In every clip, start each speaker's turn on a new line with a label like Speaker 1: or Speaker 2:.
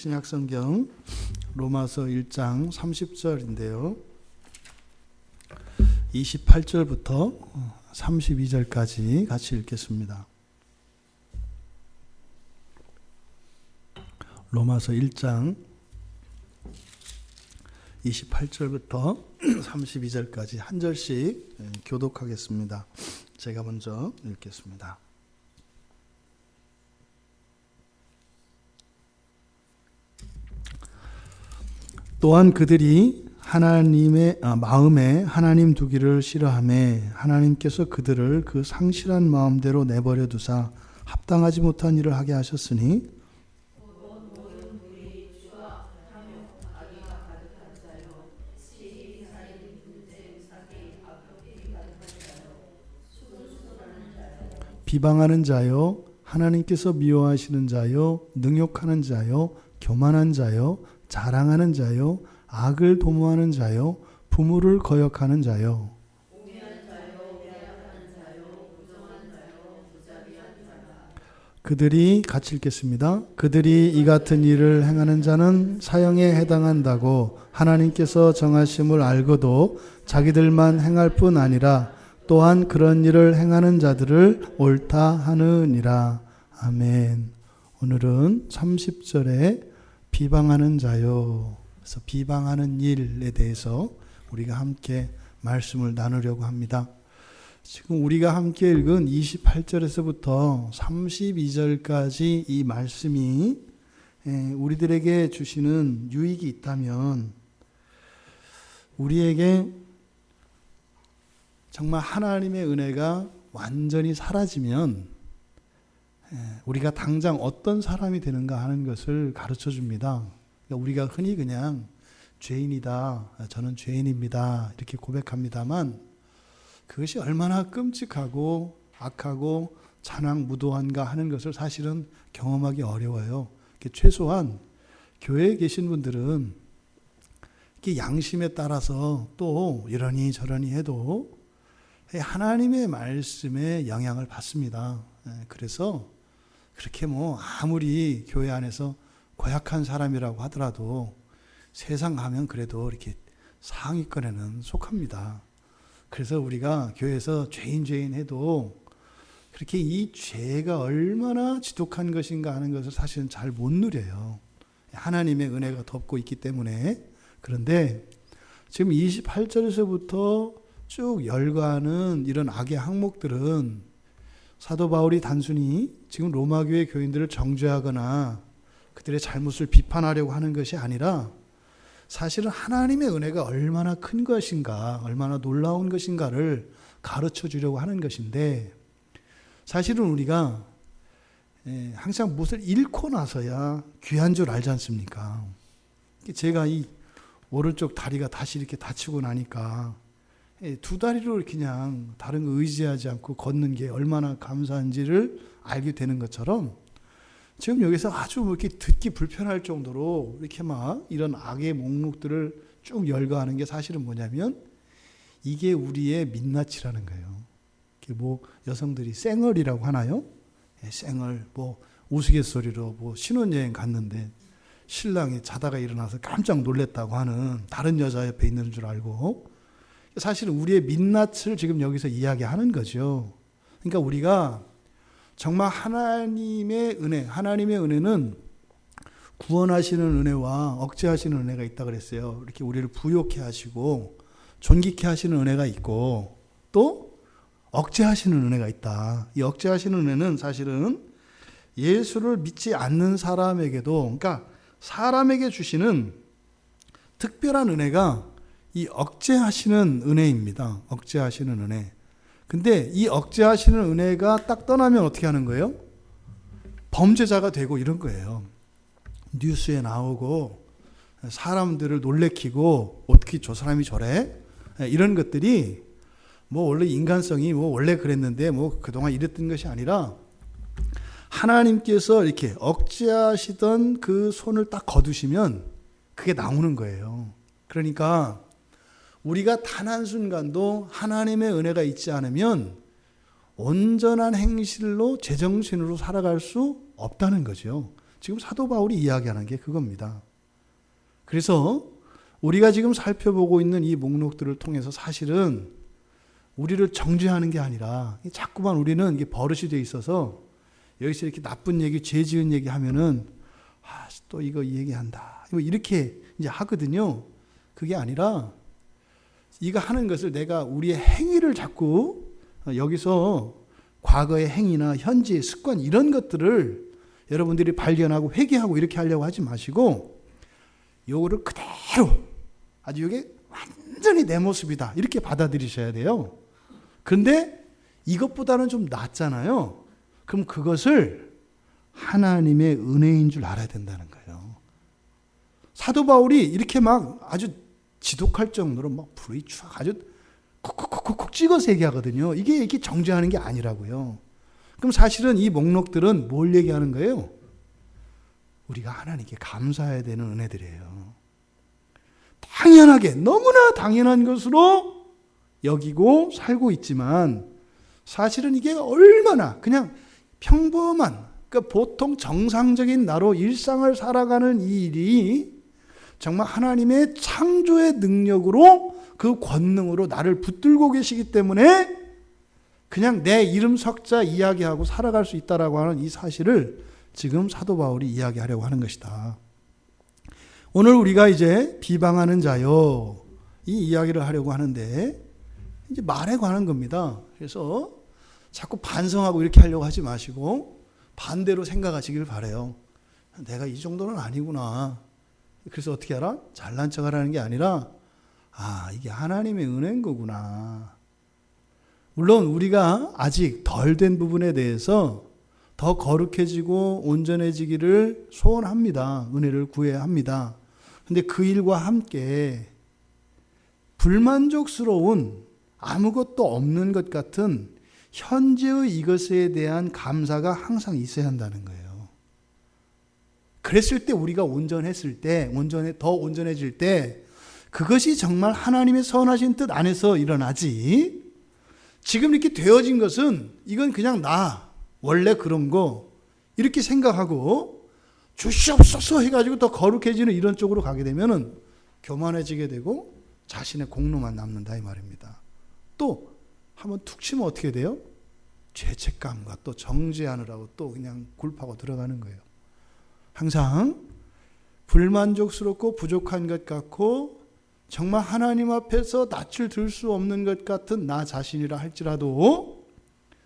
Speaker 1: 신약성경 로마서 1장 30절인데요. 28절부터 32절까지 같이 읽겠습니다. 로마서 1장 28절부터 32절까지 한 절씩 교독하겠습니다. 제가 먼저 읽겠습니다. 또한 그들이 하나님의 마음에 하나님 두기를 싫어하매 하나님께서 그들을 그 상실한 마음대로 내버려 두사 합당하지 못한 일을 하게 하셨으니 비방하는 자요, 하나님께서 미워하시는 자요, 능욕하는 자요, 교만한 자요, 자랑하는 자요, 악을 도모하는 자요, 부모를 거역하는 자요, 그들이 같이 읽겠습니다. 그들이 이 같은 일을 행하는 자는 사형에 해당한다고 하나님께서 정하심을 알고도 자기들만 행할 뿐 아니라 또한 그런 일을 행하는 자들을 옳다 하느니라. 아멘. 오늘은 30절에 비방하는 자요. 그래서 비방하는 일에 대해서 우리가 함께 말씀을 나누려고 합니다. 지금 우리가 함께 읽은 28절에서부터 32절까지 이 말씀이 우리들에게 주시는 유익이 있다면 우리에게 정말 하나님의 은혜가 완전히 사라지면 우리가 당장 어떤 사람이 되는가 하는 것을 가르쳐 줍니다. 그러니까 우리가 흔히 그냥 죄인이다, 저는 죄인입니다 이렇게 고백합니다만 그것이 얼마나 끔찍하고 악하고 잔악무도한가 하는 것을 사실은 경험하기 어려워요. 최소한 교회에 계신 분들은 양심에 따라서 또 이러니 저러니 해도 하나님의 말씀에 영향을 받습니다. 그래서 그렇게 아무리 교회 안에서 고약한 사람이라고 하더라도 세상 가면 그래도 이렇게 상위권에는 속합니다. 그래서 우리가 교회에서 죄인 해도 그렇게 이 죄가 얼마나 지독한 것인가 하는 것을 사실은 잘 못 누려요. 하나님의 은혜가 덮고 있기 때문에. 그런데 지금 28절에서부터 쭉 열거하는 이런 악의 항목들은 사도 바울이 단순히 지금 로마 교회 교인들을 정죄하거나 그들의 잘못을 비판하려고 하는 것이 아니라 사실은 하나님의 은혜가 얼마나 큰 것인가, 얼마나 놀라운 것인가를 가르쳐 주려고 하는 것인데 사실은 우리가 항상 무엇을 잃고 나서야 귀한 줄 알지 않습니까? 제가 이 오른쪽 다리가 다시 이렇게 다치고 나니까 두 다리로 그냥 다른 거 의지하지 않고 걷는 게 얼마나 감사한지를 알게 되는 것처럼 지금 여기서 아주 이렇게 듣기 불편할 정도로 이렇게 이런 악의 목록들을 쭉 열거하는 게 사실은 뭐냐면 이게 우리의 민낯이라는 거예요. 여성들이 쌩얼이라고 하나요? 쌩얼 우스갯소리로 신혼여행 갔는데 신랑이 자다가 일어나서 깜짝 놀랐다고 하는 다른 여자 옆에 있는 줄 알고 사실은 우리의 민낯을 지금 여기서 이야기하는 거죠. 그러니까 우리가 정말 하나님의 은혜는 구원하시는 은혜와 억제하시는 은혜가 있다 그랬어요. 이렇게 우리를 부욕해 하시고 존귀케 하시는 은혜가 있고 또 억제하시는 은혜가 있다. 이 억제하시는 은혜는 사실은 예수를 믿지 않는 사람에게도, 그러니까 사람에게 주시는 특별한 은혜가 이 억제하시는 은혜입니다. 억제하시는 은혜. 근데 이 억제하시는 은혜가 딱 떠나면 어떻게 하는 거예요? 범죄자가 되고 이런 거예요. 뉴스에 나오고 사람들을 놀래키고 어떻게 저 사람이 저래? 이런 것들이 원래 인간성이 원래 그랬는데 그동안 이랬던 것이 아니라 하나님께서 이렇게 억제하시던 그 손을 딱 거두시면 그게 나오는 거예요. 그러니까 우리가 단 한순간도 하나님의 은혜가 있지 않으면 온전한 행실로 제정신으로 살아갈 수 없다는 거죠. 지금 사도 바울이 이야기하는 게 그겁니다. 그래서 우리가 지금 살펴보고 있는 이 목록들을 통해서 사실은 우리를 정죄하는 게 아니라 자꾸만 우리는 이게 버릇이 돼 있어서 여기서 이렇게 나쁜 얘기, 죄 지은 얘기 하면은 또 이거 얘기한다. 이렇게 이제 하거든요. 그게 아니라 이거 하는 것을 내가 우리의 행위를 자꾸 여기서 과거의 행위나 현재의 습관 이런 것들을 여러분들이 발견하고 회개하고 이렇게 하려고 하지 마시고 요거를 그대로 아주 이게 완전히 내 모습이다 이렇게 받아들이셔야 돼요. 그런데 이것보다는 좀 낫잖아요. 그럼 그것을 하나님의 은혜인 줄 알아야 된다는 거예요. 사도 바울이 이렇게 막 아주 지독할 정도로 막 불의 추악 아주 콕콕콕콕 찍어서 얘기하거든요. 이게 정죄하는 게 아니라고요. 그럼 사실은 이 목록들은 뭘 얘기하는 거예요? 우리가 하나님께 감사해야 되는 은혜들이에요. 당연하게 너무나 당연한 것으로 여기고 살고 있지만 사실은 이게 얼마나 그냥 평범한 그러니까 보통 정상적인 나로 일상을 살아가는 이 일이 정말 하나님의 창조의 능력으로 그 권능으로 나를 붙들고 계시기 때문에 그냥 내 이름 석자 이야기하고 살아갈 수 있다라고 하는 이 사실을 지금 사도 바울이 이야기하려고 하는 것이다. 오늘 우리가 이제 비방하는 자요 이 이야기를 하려고 하는데 이제 말에 관한 겁니다. 그래서 자꾸 반성하고 이렇게 하려고 하지 마시고 반대로 생각하시길 바라요. 내가 이 정도는 아니구나. 그래서 어떻게 알아? 잘난 척하라는 게 아니라 이게 하나님의 은혜인 거구나. 물론 우리가 아직 덜 된 부분에 대해서 더 거룩해지고 온전해지기를 소원합니다. 은혜를 구해야 합니다. 근데 그 일과 함께 불만족스러운 아무것도 없는 것 같은 현재의 이것에 대한 감사가 항상 있어야 한다는 거예요. 그랬을 때 우리가 온전했을 때, 더 온전해질 때 그것이 정말 하나님의 선하신 뜻 안에서 일어나지. 지금 이렇게 되어진 것은 이건 그냥 나 원래 그런 거 이렇게 생각하고 주시옵소서 해가지고 더 거룩해지는 이런 쪽으로 가게 되면은 교만해지게 되고 자신의 공로만 남는다 이 말입니다. 또 한번 툭 치면 어떻게 돼요? 죄책감과 또 정죄하느라고 또 그냥 굴파고 들어가는 거예요. 항상 불만족스럽고 부족한 것 같고 정말 하나님 앞에서 낯을 들 수 없는 것 같은 나 자신이라 할지라도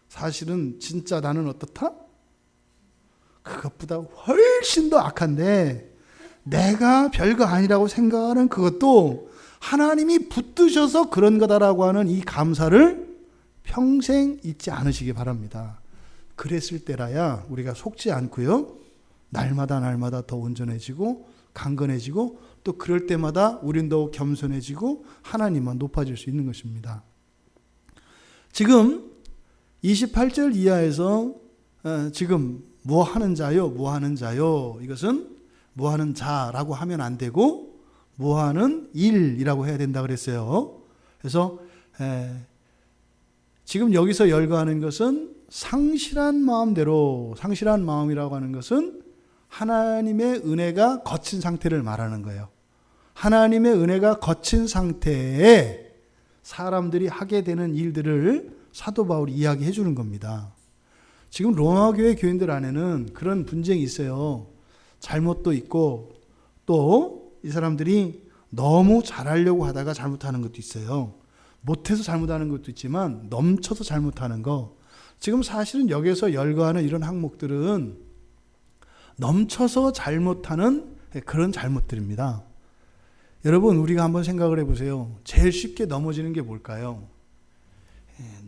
Speaker 1: 사실은 진짜 나는 어떻다? 그것보다 훨씬 더 악한데 내가 별거 아니라고 생각하는 그것도 하나님이 붙드셔서 그런 거다라고 하는 이 감사를 평생 잊지 않으시기 바랍니다. 그랬을 때라야 우리가 속지 않고요. 날마다 더 온전해지고 강건해지고 또 그럴 때마다 우린 더욱 겸손해지고 하나님만 높아질 수 있는 것입니다. 지금 28절 이하에서 지금 뭐 하는 자요? 뭐 하는 자요? 이것은 뭐 하는 자라고 하면 안 되고 뭐 하는 일이라고 해야 된다 그랬어요. 그래서 지금 여기서 열거하는 것은 상실한 마음대로, 상실한 마음이라고 하는 것은 하나님의 은혜가 거친 상태를 말하는 거예요. 하나님의 은혜가 거친 상태에 사람들이 하게 되는 일들을 사도 바울이 이야기해 주는 겁니다. 지금 로마 교회 교인들 안에는 그런 분쟁이 있어요. 잘못도 있고 또 이 사람들이 너무 잘하려고 하다가 잘못하는 것도 있어요. 못해서 잘못하는 것도 있지만 넘쳐서 잘못하는 거. 지금 사실은 여기서 열거하는 이런 항목들은 넘쳐서 잘못하는 그런 잘못들입니다. 여러분 우리가 한번 생각을 해보세요. 제일 쉽게 넘어지는 게 뭘까요?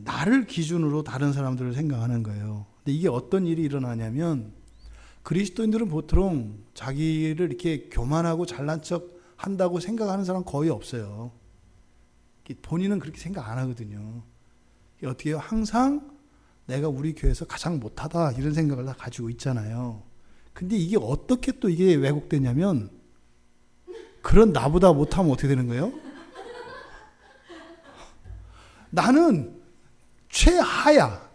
Speaker 1: 나를 기준으로 다른 사람들을 생각하는 거예요. 근데 이게 어떤 일이 일어나냐면 그리스도인들은 보통 자기를 이렇게 교만하고 잘난 척 한다고 생각하는 사람 거의 없어요. 본인은 그렇게 생각 안 하거든요. 어떻게 해요? 항상 내가 우리 교회에서 가장 못하다 이런 생각을 다 가지고 있잖아요. 근데 이게 어떻게 또 이게 왜곡되냐면 그런 나보다 못하면 어떻게 되는 거예요? 나는 최하야.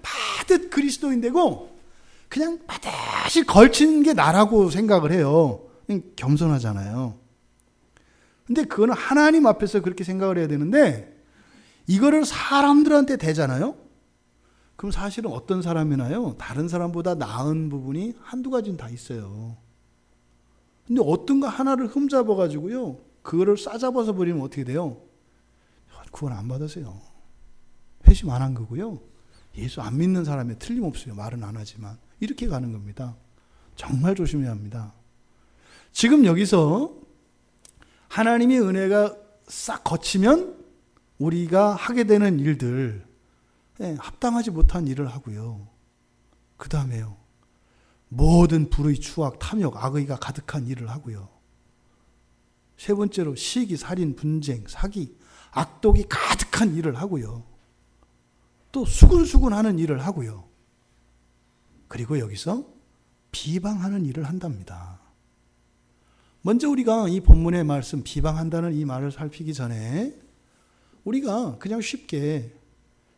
Speaker 1: 파듯 그리스도인 되고 그냥 반드시 걸치는 게 나라고 생각을 해요. 겸손하잖아요. 근데 그거는 하나님 앞에서 그렇게 생각을 해야 되는데 이거를 사람들한테 대잖아요. 그럼 사실은 어떤 사람이나요? 다른 사람보다 나은 부분이 한두 가지는 다 있어요. 근데 어떤 거 하나를 흠잡아 가지고요. 그거를 싸잡아서 버리면 어떻게 돼요? 구원 안 받으세요. 회심 안 한 거고요. 예수 안 믿는 사람이 틀림없어요. 말은 안 하지만. 이렇게 가는 겁니다. 정말 조심해야 합니다. 지금 여기서 하나님의 은혜가 싹 거치면 우리가 하게 되는 일들, 합당하지 못한 일을 하고요. 그 다음에요. 모든 불의, 추악, 탐욕, 악의가 가득한 일을 하고요. 세 번째로 시기, 살인, 분쟁, 사기, 악독이 가득한 일을 하고요. 또 수근수근하는 일을 하고요. 그리고 여기서 비방하는 일을 한답니다. 먼저 우리가 이 본문의 말씀 비방한다는 이 말을 살피기 전에 우리가 그냥 쉽게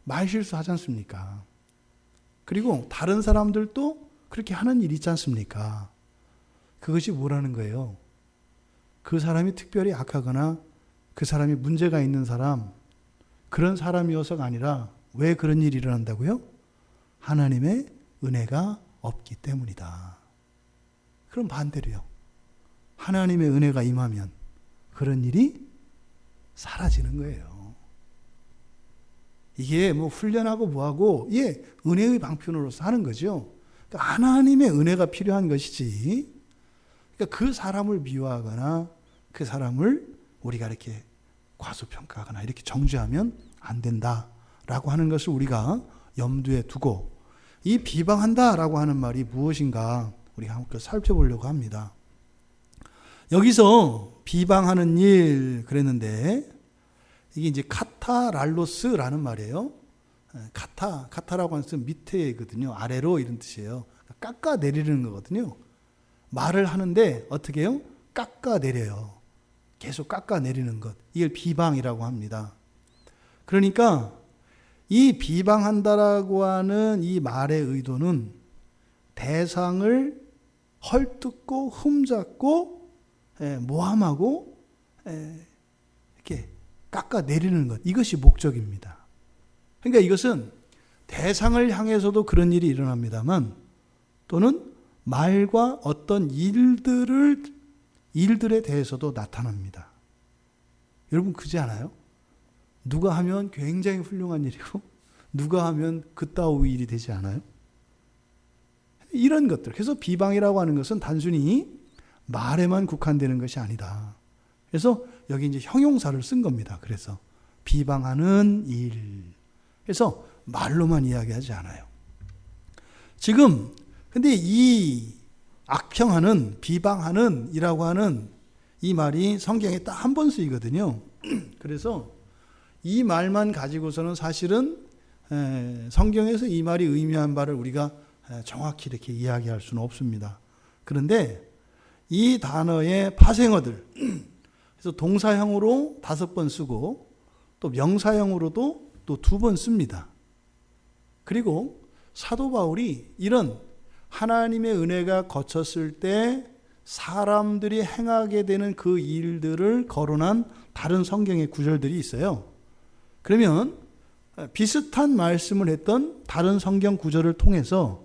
Speaker 1: 말실수하지 않습니까? 그리고 다른 사람들도 그렇게 하는 일이 있지 않습니까? 그것이 뭐라는 거예요? 그 사람이 특별히 악하거나 그 사람이 문제가 있는 사람, 그런 사람이어서가 아니라 왜 그런 일이 일어난다고요? 하나님의 은혜가 없기 때문이다. 그럼 반대로요. 하나님의 은혜가 임하면 그런 일이 사라지는 거예요. 이게 뭐 훈련하고 뭐하고, 은혜의 방편으로서 하는 거죠. 그러니까 하나님의 은혜가 필요한 것이지, 그러니까 그 사람을 미워하거나 그 사람을 우리가 이렇게 과소평가하거나 이렇게 정죄하면 안 된다라고 하는 것을 우리가 염두에 두고, 이 비방한다라고 하는 말이 무엇인가 우리가 함께 살펴보려고 합니다. 여기서 비방하는 일 그랬는데 이게 이제 카타랄로스라는 말이에요. 카타라고 하는 뜻은 밑에거든요. 아래로 이런 뜻이에요. 깎아 내리는 거거든요. 말을 하는데 어떻게 해요? 깎아 내려요. 계속 깎아 내리는 것. 이걸 비방이라고 합니다. 그러니까 이 비방한다라고 하는 이 말의 의도는 대상을 헐뜯고 흠잡고 모함하고 이렇게 깎아 내리는 것. 이것이 목적입니다. 그러니까 이것은 대상을 향해서도 그런 일이 일어납니다만 또는 말과 어떤 일들에 대해서도 나타납니다. 여러분 그지 않아요? 누가 하면 굉장히 훌륭한 일이고 누가 하면 그따위 일이 되지 않아요? 이런 것들. 그래서 비방이라고 하는 것은 단순히 말에만 국한되는 것이 아니다. 그래서 여기 이제 형용사를 쓴 겁니다. 그래서 비방하는 일. 그래서 말로만 이야기하지 않아요. 지금 근데 이 악평하는, 비방하는 이라고 하는 이 말이 성경에 딱 한 번 쓰이거든요. 그래서 이 말만 가지고서는 사실은 성경에서 이 말이 의미한 바를 우리가 정확히 이렇게 이야기할 수는 없습니다. 그런데 이 단어의 파생어들, 그래서 동사형으로 5번 쓰고 또 명사형으로도 또 2번 씁니다. 그리고 사도 바울이 이런 하나님의 은혜가 거쳤을 때 사람들이 행하게 되는 그 일들을 거론한 다른 성경의 구절들이 있어요. 그러면 비슷한 말씀을 했던 다른 성경 구절을 통해서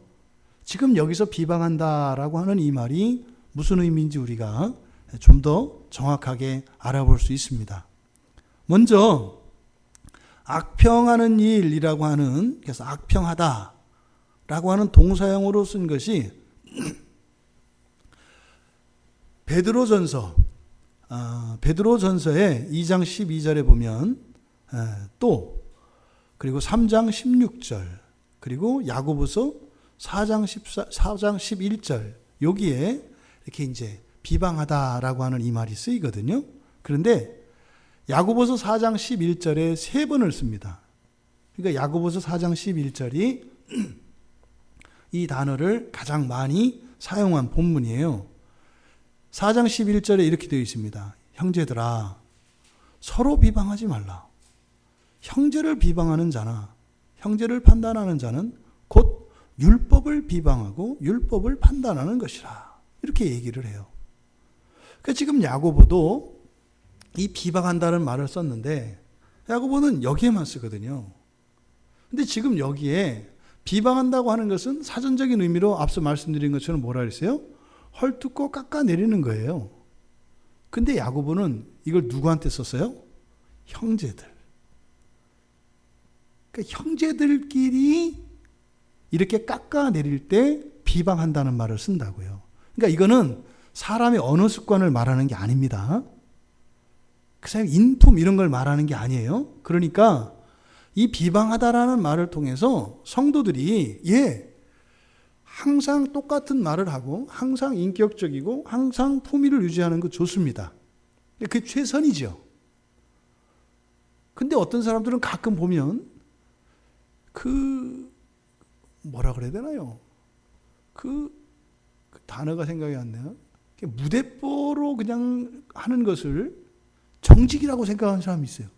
Speaker 1: 지금 여기서 비방한다라고 하는 이 말이 무슨 의미인지 우리가 좀 더 정확하게 알아볼 수 있습니다. 먼저 악평하는 일이라고 하는, 그래서 악평하다라고 하는 동사형으로 쓴 것이 베드로전서의 2장 12절에 보면 또 그리고 3장 16절 그리고 야고보서 4장 11절 여기에 이렇게 이제 비방하다라고 하는 이 말이 쓰이거든요. 그런데 야고보서 4장 11절에 3번을 씁니다. 그러니까 야고보서 4장 11절이 이 단어를 가장 많이 사용한 본문이에요. 4장 11절에 이렇게 되어 있습니다. 형제들아 서로 비방하지 말라. 형제를 비방하는 자나 형제를 판단하는 자는 곧 율법을 비방하고 율법을 판단하는 것이라. 이렇게 얘기를 해요. 그러니까 지금 야고보도 이 비방한다는 말을 썼는데 야고보는 여기에만 쓰거든요. 근데 지금 여기에 비방한다고 하는 것은 사전적인 의미로 앞서 말씀드린 것처럼 뭐라 그랬어요? 헐뜯고 깎아내리는 거예요. 근데 야고보는 이걸 누구한테 썼어요? 형제들. 그러니까 형제들끼리 이렇게 깎아내릴 때 비방한다는 말을 쓴다고요. 그러니까 이거는 사람의 언어 습관을 말하는 게 아닙니다. 그 사람의 인품 이런 걸 말하는 게 아니에요. 그러니까 이 비방하다라는 말을 통해서 성도들이 항상 똑같은 말을 하고 항상 인격적이고 항상 품위를 유지하는 거 좋습니다. 그게 최선이죠. 근데 어떤 사람들은 가끔 보면 뭐라 그래야 되나요? 그 단어가 생각이 안 나요. 무대뽀로 그냥 하는 것을 정직이라고 생각하는 사람이 있어요.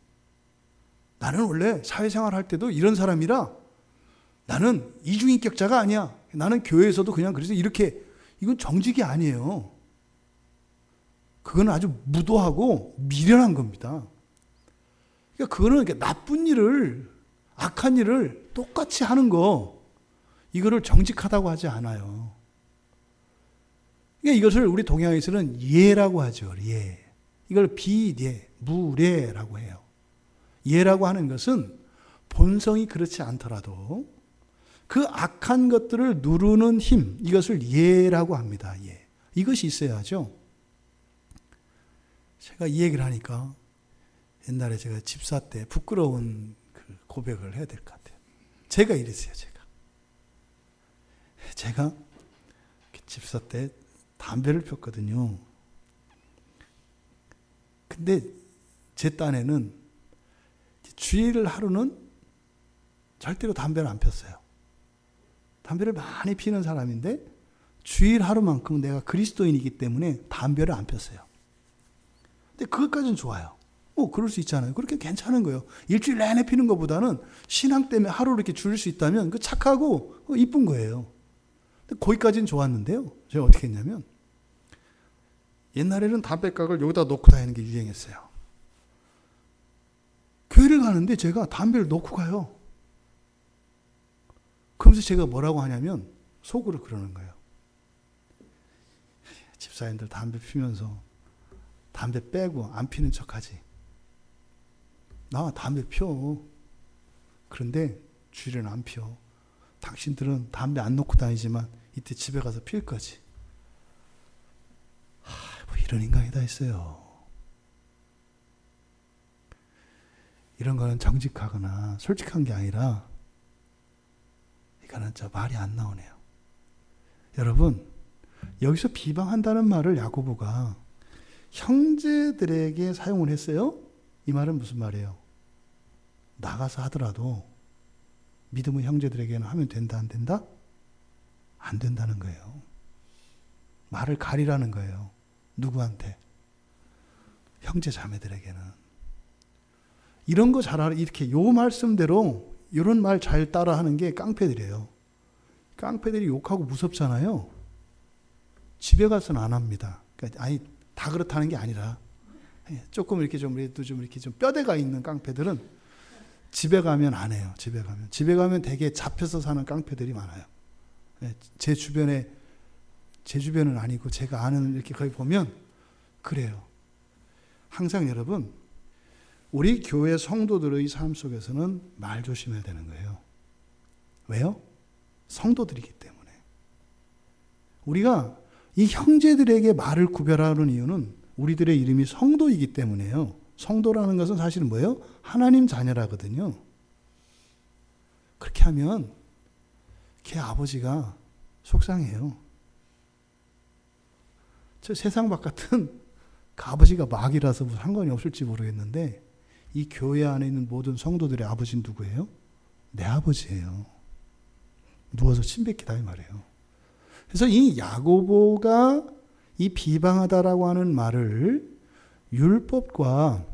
Speaker 1: 나는 원래 사회생활 할 때도 이런 사람이라 나는 이중인격자가 아니야. 나는 교회에서도 그냥 그래서 이렇게 이건 정직이 아니에요. 그건 아주 무도하고 미련한 겁니다. 그러니까 그거는 나쁜 일을 악한 일을 똑같이 하는 거 이거를 정직하다고 하지 않아요. 그러니까 이것을 우리 동양에서는 예라고 하죠. 예. 이걸 비례, 무례라고 해요. 예라고 하는 것은 본성이 그렇지 않더라도 그 악한 것들을 누르는 힘, 이것을 예라고 합니다. 예. 이것이 있어야죠. 제가 이 얘기를 하니까 옛날에 제가 집사 때 부끄러운 그 고백을 해야 될 것 같아요. 제가 이랬어요. 제가 집사 때 담배를 폈거든요. 근데 제 딴에는 주일 하루는 절대로 담배를 안 폈어요. 담배를 많이 피는 사람인데 주일 하루만큼 내가 그리스도인이기 때문에 담배를 안 폈어요. 근데 그것까지는 좋아요. 그럴 수 있잖아요. 그렇게 괜찮은 거예요. 일주일 내내 피는 것보다는 신앙 때문에 하루 이렇게 줄일 수 있다면 그 착하고 이쁜 거예요. 근데 거기까지는 좋았는데요. 제가 어떻게 했냐면 옛날에는 담배각을 여기다 놓고 다니는 게 유행했어요. 교회를 가는데 제가 담배를 놓고 가요. 그러면서 제가 뭐라고 하냐면 속으로 그러는 거예요. 집사님들 담배 피면서 담배 빼고 안 피는 척하지. 나 담배 펴. 그런데 주일에는 안 피워. 당신들은 담배 안 놓고 다니지만 이때 집에 가서 필 거지. 뭐 이런 인간이 다 있어요. 이런 거는 정직하거나 솔직한 게 아니라 이거는 말이 안 나오네요. 여러분, 여기서 비방한다는 말을 야고보가 형제들에게 사용을 했어요. 이 말은 무슨 말이에요? 나가서 하더라도 믿음의 형제들에게는 하면 된다, 안 된다? 안 된다는 거예요. 말을 가리라는 거예요. 누구한테? 형제 자매들에게는. 이런 거 잘 알아. 이렇게 요 말씀대로 이런 말 잘 따라하는 게 깡패들이에요. 깡패들이 욕하고 무섭잖아요. 집에 가서는 안 합니다. 그러니까 다 그렇다는 게 아니라 조금 이렇게 좀 뼈대가 있는 깡패들은 집에 가면 안 해요. 집에 가면 되게 잡혀서 사는 깡패들이 많아요. 제 주변은 아니고 제가 아는 이렇게 거기 보면 그래요. 항상 여러분, 우리 교회 성도들의 삶 속에서는 말 조심해야 되는 거예요. 왜요? 성도들이기 때문에. 우리가 이 형제들에게 말을 구별하는 이유는 우리들의 이름이 성도이기 때문에요. 성도라는 것은 사실은 뭐예요? 하나님 자녀라거든요. 그렇게 하면 걔 아버지가 속상해요. 저 세상 바깥은 그 아버지가 마귀라서 상관이 없을지 모르겠는데 이 교회 안에 있는 모든 성도들의 아버지는 누구예요? 내 아버지예요. 누워서 침 뱉기다 이 말이에요. 그래서 이 야고보가 이 비방하다라고 하는 말을 율법과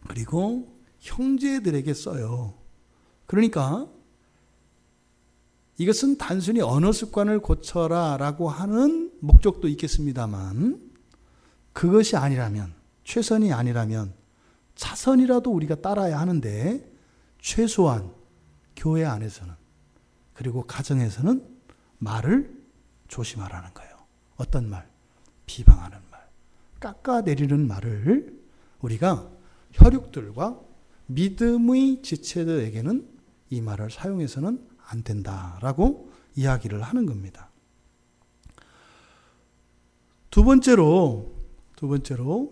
Speaker 1: 그리고 형제들에게 써요. 그러니까 이것은 단순히 언어 습관을 고쳐라 라고 하는 목적도 있겠습니다만 그것이 아니라면, 최선이 아니라면 차선이라도 우리가 따라야 하는데 최소한 교회 안에서는 그리고 가정에서는 말을 조심하라는 거예요. 어떤 말? 비방하는 말, 깎아내리는 말을 우리가 혈육들과 믿음의 지체들에게는 이 말을 사용해서는 안 된다라고 이야기를 하는 겁니다. 두 번째로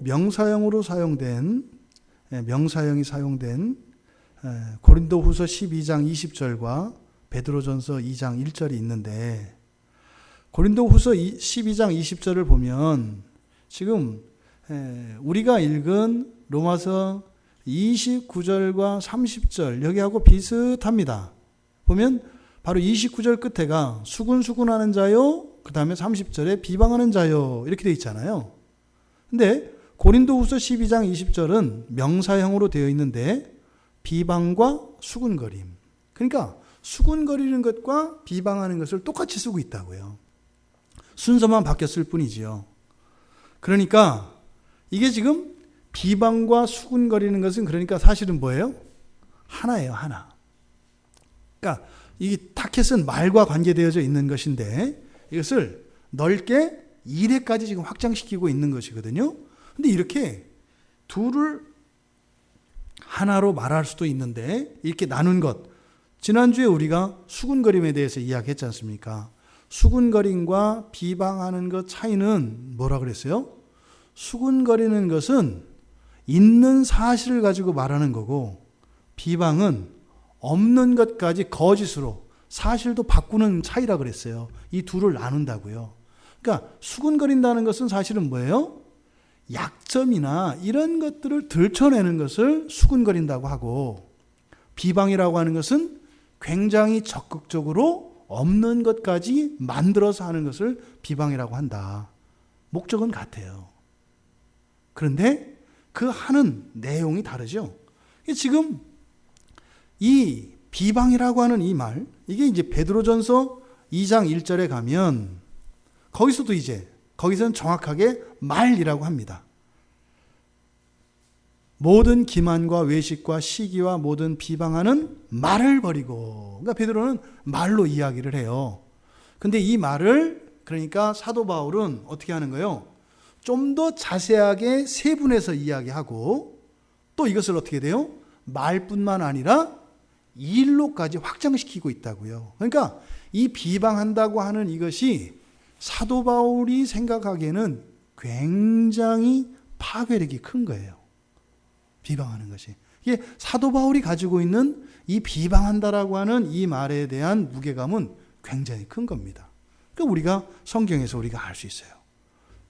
Speaker 1: 명사형이 사용된 고린도후서 12장 20절과 베드로전서 2장 1절이 있는데 고린도후서 12장 20절을 보면 지금 우리가 읽은 로마서 29절과 30절 여기하고 비슷합니다. 보면 바로 29절 끝에가 수군수군하는 자요, 그 다음에 30절에 비방하는 자요 이렇게 되어 있잖아요. 근데 고린도후서 12장 20절은 명사형으로 되어 있는데 비방과 수군거림, 그러니까 수군거리는 것과 비방하는 것을 똑같이 쓰고 있다고요. 순서만 바뀌었을 뿐이지요. 그러니까 이게 지금 비방과 수군거리는 것은 그러니까 사실은 뭐예요? 하나예요, 하나. 그러니까 이 타켓은 말과 관계되어져 있는 것인데 이것을 넓게 일회까지 지금 확장시키고 있는 것이거든요. 근데 이렇게 둘을 하나로 말할 수도 있는데 이렇게 나눈 것, 지난주에 우리가 수군거림에 대해서 이야기했지 않습니까? 수군거림과 비방하는 것 차이는 뭐라 그랬어요? 수군거리는 것은 있는 사실을 가지고 말하는 거고 비방은 없는 것까지 거짓으로 사실도 바꾸는 차이라 그랬어요. 이 둘을 나눈다고요. 그러니까 수군거린다는 것은 사실은 뭐예요? 약점이나 이런 것들을 들춰내는 것을 수군거린다고 하고 비방이라고 하는 것은 굉장히 적극적으로 없는 것까지 만들어서 하는 것을 비방이라고 한다. 목적은 같아요. 그런데 그 하는 내용이 다르죠. 지금 이 비방이라고 하는 이 말, 이게 이제 베드로전서 2장 1절에 가면 거기서는 정확하게 말이라고 합니다. 모든 기만과 외식과 시기와 모든 비방하는 말을 버리고, 그러니까 베드로는 말로 이야기를 해요. 근데 이 말을 그러니까 사도 바울은 어떻게 하는 거예요? 좀 더 자세하게 세분해서 이야기하고 또 이것을 어떻게 돼요? 말뿐만 아니라 일로까지 확장시키고 있다고요. 그러니까 이 비방한다고 하는 이것이 사도 바울이 생각하기에는 굉장히 파괴력이 큰 거예요. 비방하는 것이. 이게 사도 바울이 가지고 있는 이 비방한다라고 하는 이 말에 대한 무게감은 굉장히 큰 겁니다. 그러니까 우리가 성경에서 우리가 알 수 있어요.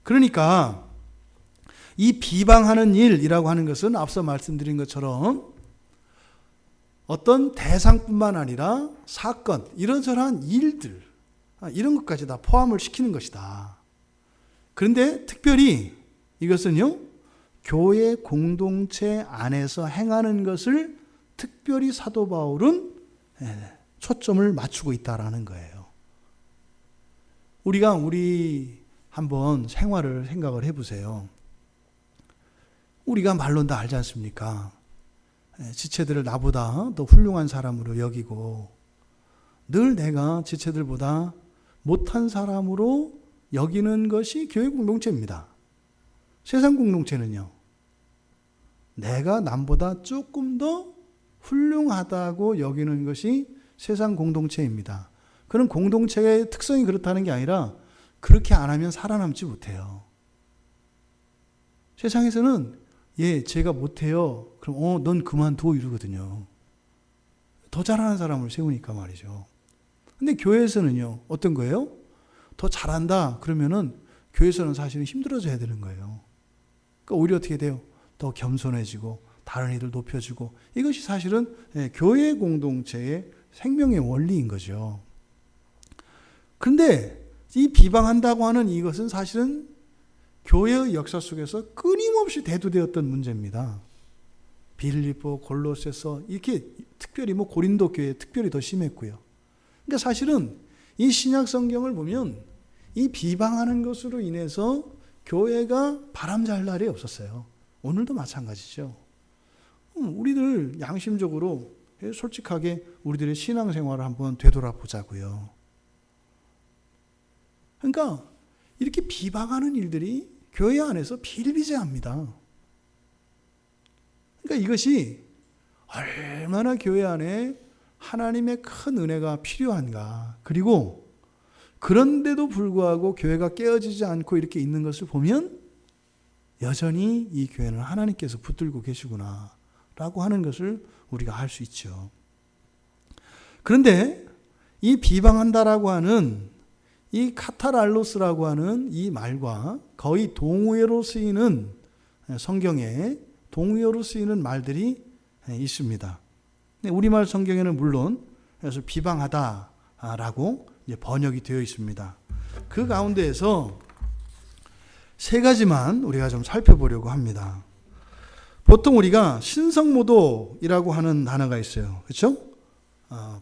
Speaker 1: 그러니까 이 비방하는 일이라고 하는 것은 앞서 말씀드린 것처럼 어떤 대상뿐만 아니라 사건, 이런저런 일들, 이런 것까지 다 포함을 시키는 것이다. 그런데 특별히 이것은요, 교회 공동체 안에서 행하는 것을 특별히 사도 바울은 초점을 맞추고 있다라는 거예요. 우리 한번 생각을 해보세요. 우리가 말론 다 알지 않습니까? 지체들을 나보다 더 훌륭한 사람으로 여기고 늘 내가 지체들보다 못한 사람으로 여기는 것이 교회 공동체입니다. 세상 공동체는요, 내가 남보다 조금 더 훌륭하다고 여기는 것이 세상 공동체입니다. 그런 공동체의 특성이 그렇다는 게 아니라 그렇게 안 하면 살아남지 못해요. 세상에서는 제가 못해요. 그럼 넌 그만둬 이러거든요. 더 잘하는 사람을 세우니까 말이죠. 근데 교회에서는요, 어떤 거예요? 더 잘한다 그러면은 교회에서는 사실은 힘들어져야 되는 거예요. 그러니까 오히려 어떻게 돼요? 더 겸손해지고 다른 이들 높여주고, 이것이 사실은 교회 공동체의 생명의 원리인 거죠. 그런데 이 비방한다고 하는 이것은 사실은 교회의 역사 속에서 끊임없이 대두되었던 문제입니다. 빌립보, 골로새서 이렇게 특별히 고린도 교회 특별히 더 심했고요. 그러니까 사실은 이 신약 성경을 보면 이 비방하는 것으로 인해서 교회가 바람잘 날이 없었어요. 오늘도 마찬가지죠. 우리들 양심적으로 솔직하게 우리들의 신앙생활을 한번 되돌아보자고요. 그러니까 이렇게 비방하는 일들이 교회 안에서 비일비재합니다. 그러니까 이것이 얼마나 교회 안에 하나님의 큰 은혜가 필요한가. 그리고 그런데도 불구하고 교회가 깨어지지 않고 이렇게 있는 것을 보면 여전히 이 교회는 하나님께서 붙들고 계시구나 라고 하는 것을 우리가 알 수 있죠. 그런데 이 비방한다라고 하는 이 카타랄로스라고 하는 이 말과 거의 동의어로 쓰이는 성경에 동의어로 쓰이는 말들이 있습니다. 우리말 성경에는 물론 그래서 비방하다라고 이제 번역이 되어 있습니다. 그 가운데에서 세 가지만 우리가 좀 살펴보려고 합니다. 보통 우리가 신성모독이라고 하는 단어가 있어요. 그렇죠?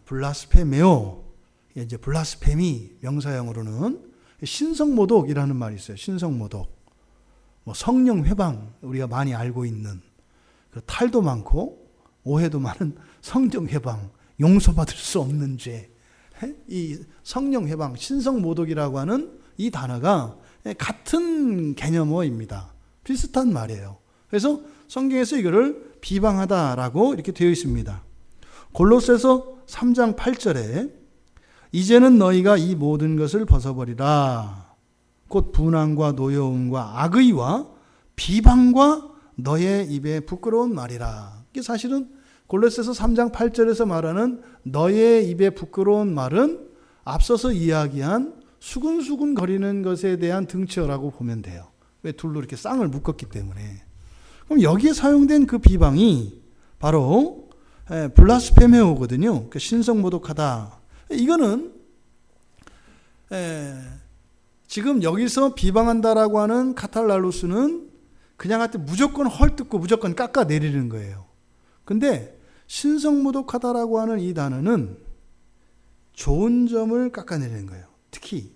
Speaker 1: 블라스페메오, 이제 블라스페미 명사형으로는 신성모독이라는 말이 있어요. 신성모독. 성령 회방, 우리가 많이 알고 있는 그 탈도 많고 오해도 많은 성령 회방, 용서받을 수 없는 죄. 이 성령 회방, 신성모독이라고 하는 이 단어가 같은 개념어입니다. 비슷한 말이에요. 그래서 성경에서 이거를 비방하다라고 이렇게 되어 있습니다. 골로새서 3장 8절에 이제는 너희가 이 모든 것을 벗어버리라. 곧 분항과 노여움과 악의와 비방과 너의 입에 부끄러운 말이라. 이게 사실은 골로새서 3장 8절에서 말하는 너의 입에 부끄러운 말은 앞서서 이야기한 수근수근 거리는 것에 대한 등치어라고 보면 돼요. 왜 둘로 이렇게 쌍을 묶었기 때문에. 그럼 여기에 사용된 그 비방이 바로 블라스페메오거든요. 그러니까 신성모독하다. 이거는 지금 여기서 비방한다라고 하는 카탈랄로스는 그냥 할 때 무조건 헐뜯고 무조건 깎아내리는 거예요. 근데 신성모독하다라고 하는 이 단어는 좋은 점을 깎아내리는 거예요. 특히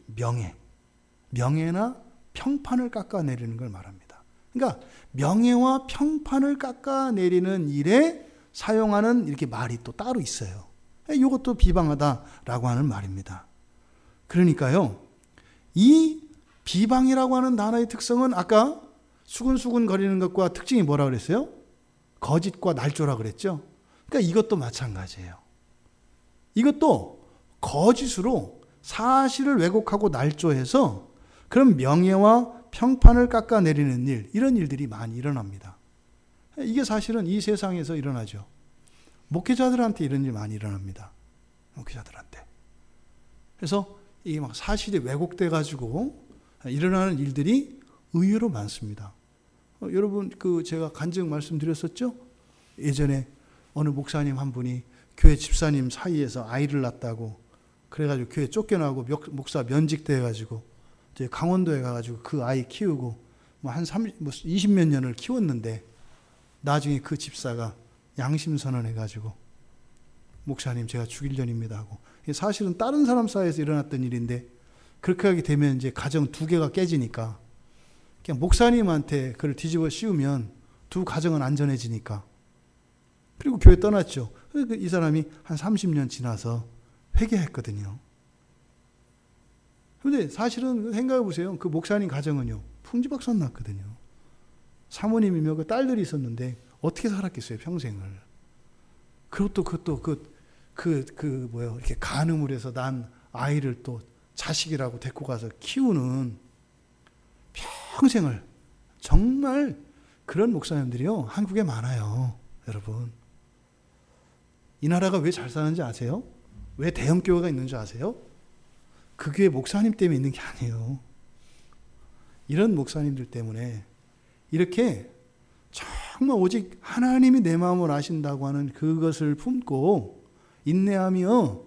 Speaker 1: 명예나 평판을 깎아내리는 걸 말합니다. 그러니까 명예와 평판을 깎아내리는 일에 사용하는 이렇게 말이 또 따로 있어요. 이것도 비방하다라고 하는 말입니다. 그러니까요, 이 비방이라고 하는 단어의 특성은 아까 수근수근 거리는 것과 특징이 뭐라 그랬어요? 거짓과 날조라 그랬죠? 그러니까 이것도 마찬가지예요. 이것도 거짓으로 사실을 왜곡하고 날조해서 그런 명예와 평판을 깎아내리는 일, 이런 일들이 많이 일어납니다. 이게 사실은 이 세상에서 일어나죠. 목회자들한테 이런 일 많이 일어납니다. 목회자들한테. 그래서 이게 막 사실이 왜곡돼 가지고 일어나는 일들이 의외로 많습니다. 여러분 제가 간증 말씀드렸었죠? 예전에 어느 목사님 한 분이 교회 집사님 사이에서 아이를 낳았다고 그래가지고 교회 쫓겨나고 목사 면직돼가지고 이제 강원도에 가가지고 그 아이 키우고 한 20몇 년을 키웠는데 나중에 그 집사가 양심선언해가지고 목사님 제가 죽일 년입니다 하고, 사실은 다른 사람 사이에서 일어났던 일인데 그렇게 하게 되면 이제 가정 2개가 깨지니까 그냥 목사님한테 그걸 뒤집어 씌우면 2 가정은 안전해지니까. 그리고 교회 떠났죠. 이 사람이 한 30년 지나서 회개했거든요. 그런데 사실은 생각해 보세요. 그 목사님 가정은요, 풍지박산 났거든요. 사모님이며 그 딸들이 있었는데 어떻게 살았겠어요, 평생을. 그것도 이렇게 간음을 해서 난 아이를 또 자식이라고 데리고 가서 키우는 평생을. 정말 그런 목사님들이요, 한국에 많아요, 여러분. 이 나라가 왜 잘 사는지 아세요? 왜 대형교회가 있는지 아세요? 그 교회 목사님 때문에 있는 게 아니에요. 이런 목사님들 때문에 이렇게 정말 오직 하나님이 내 마음을 아신다고 하는 그것을 품고 인내하며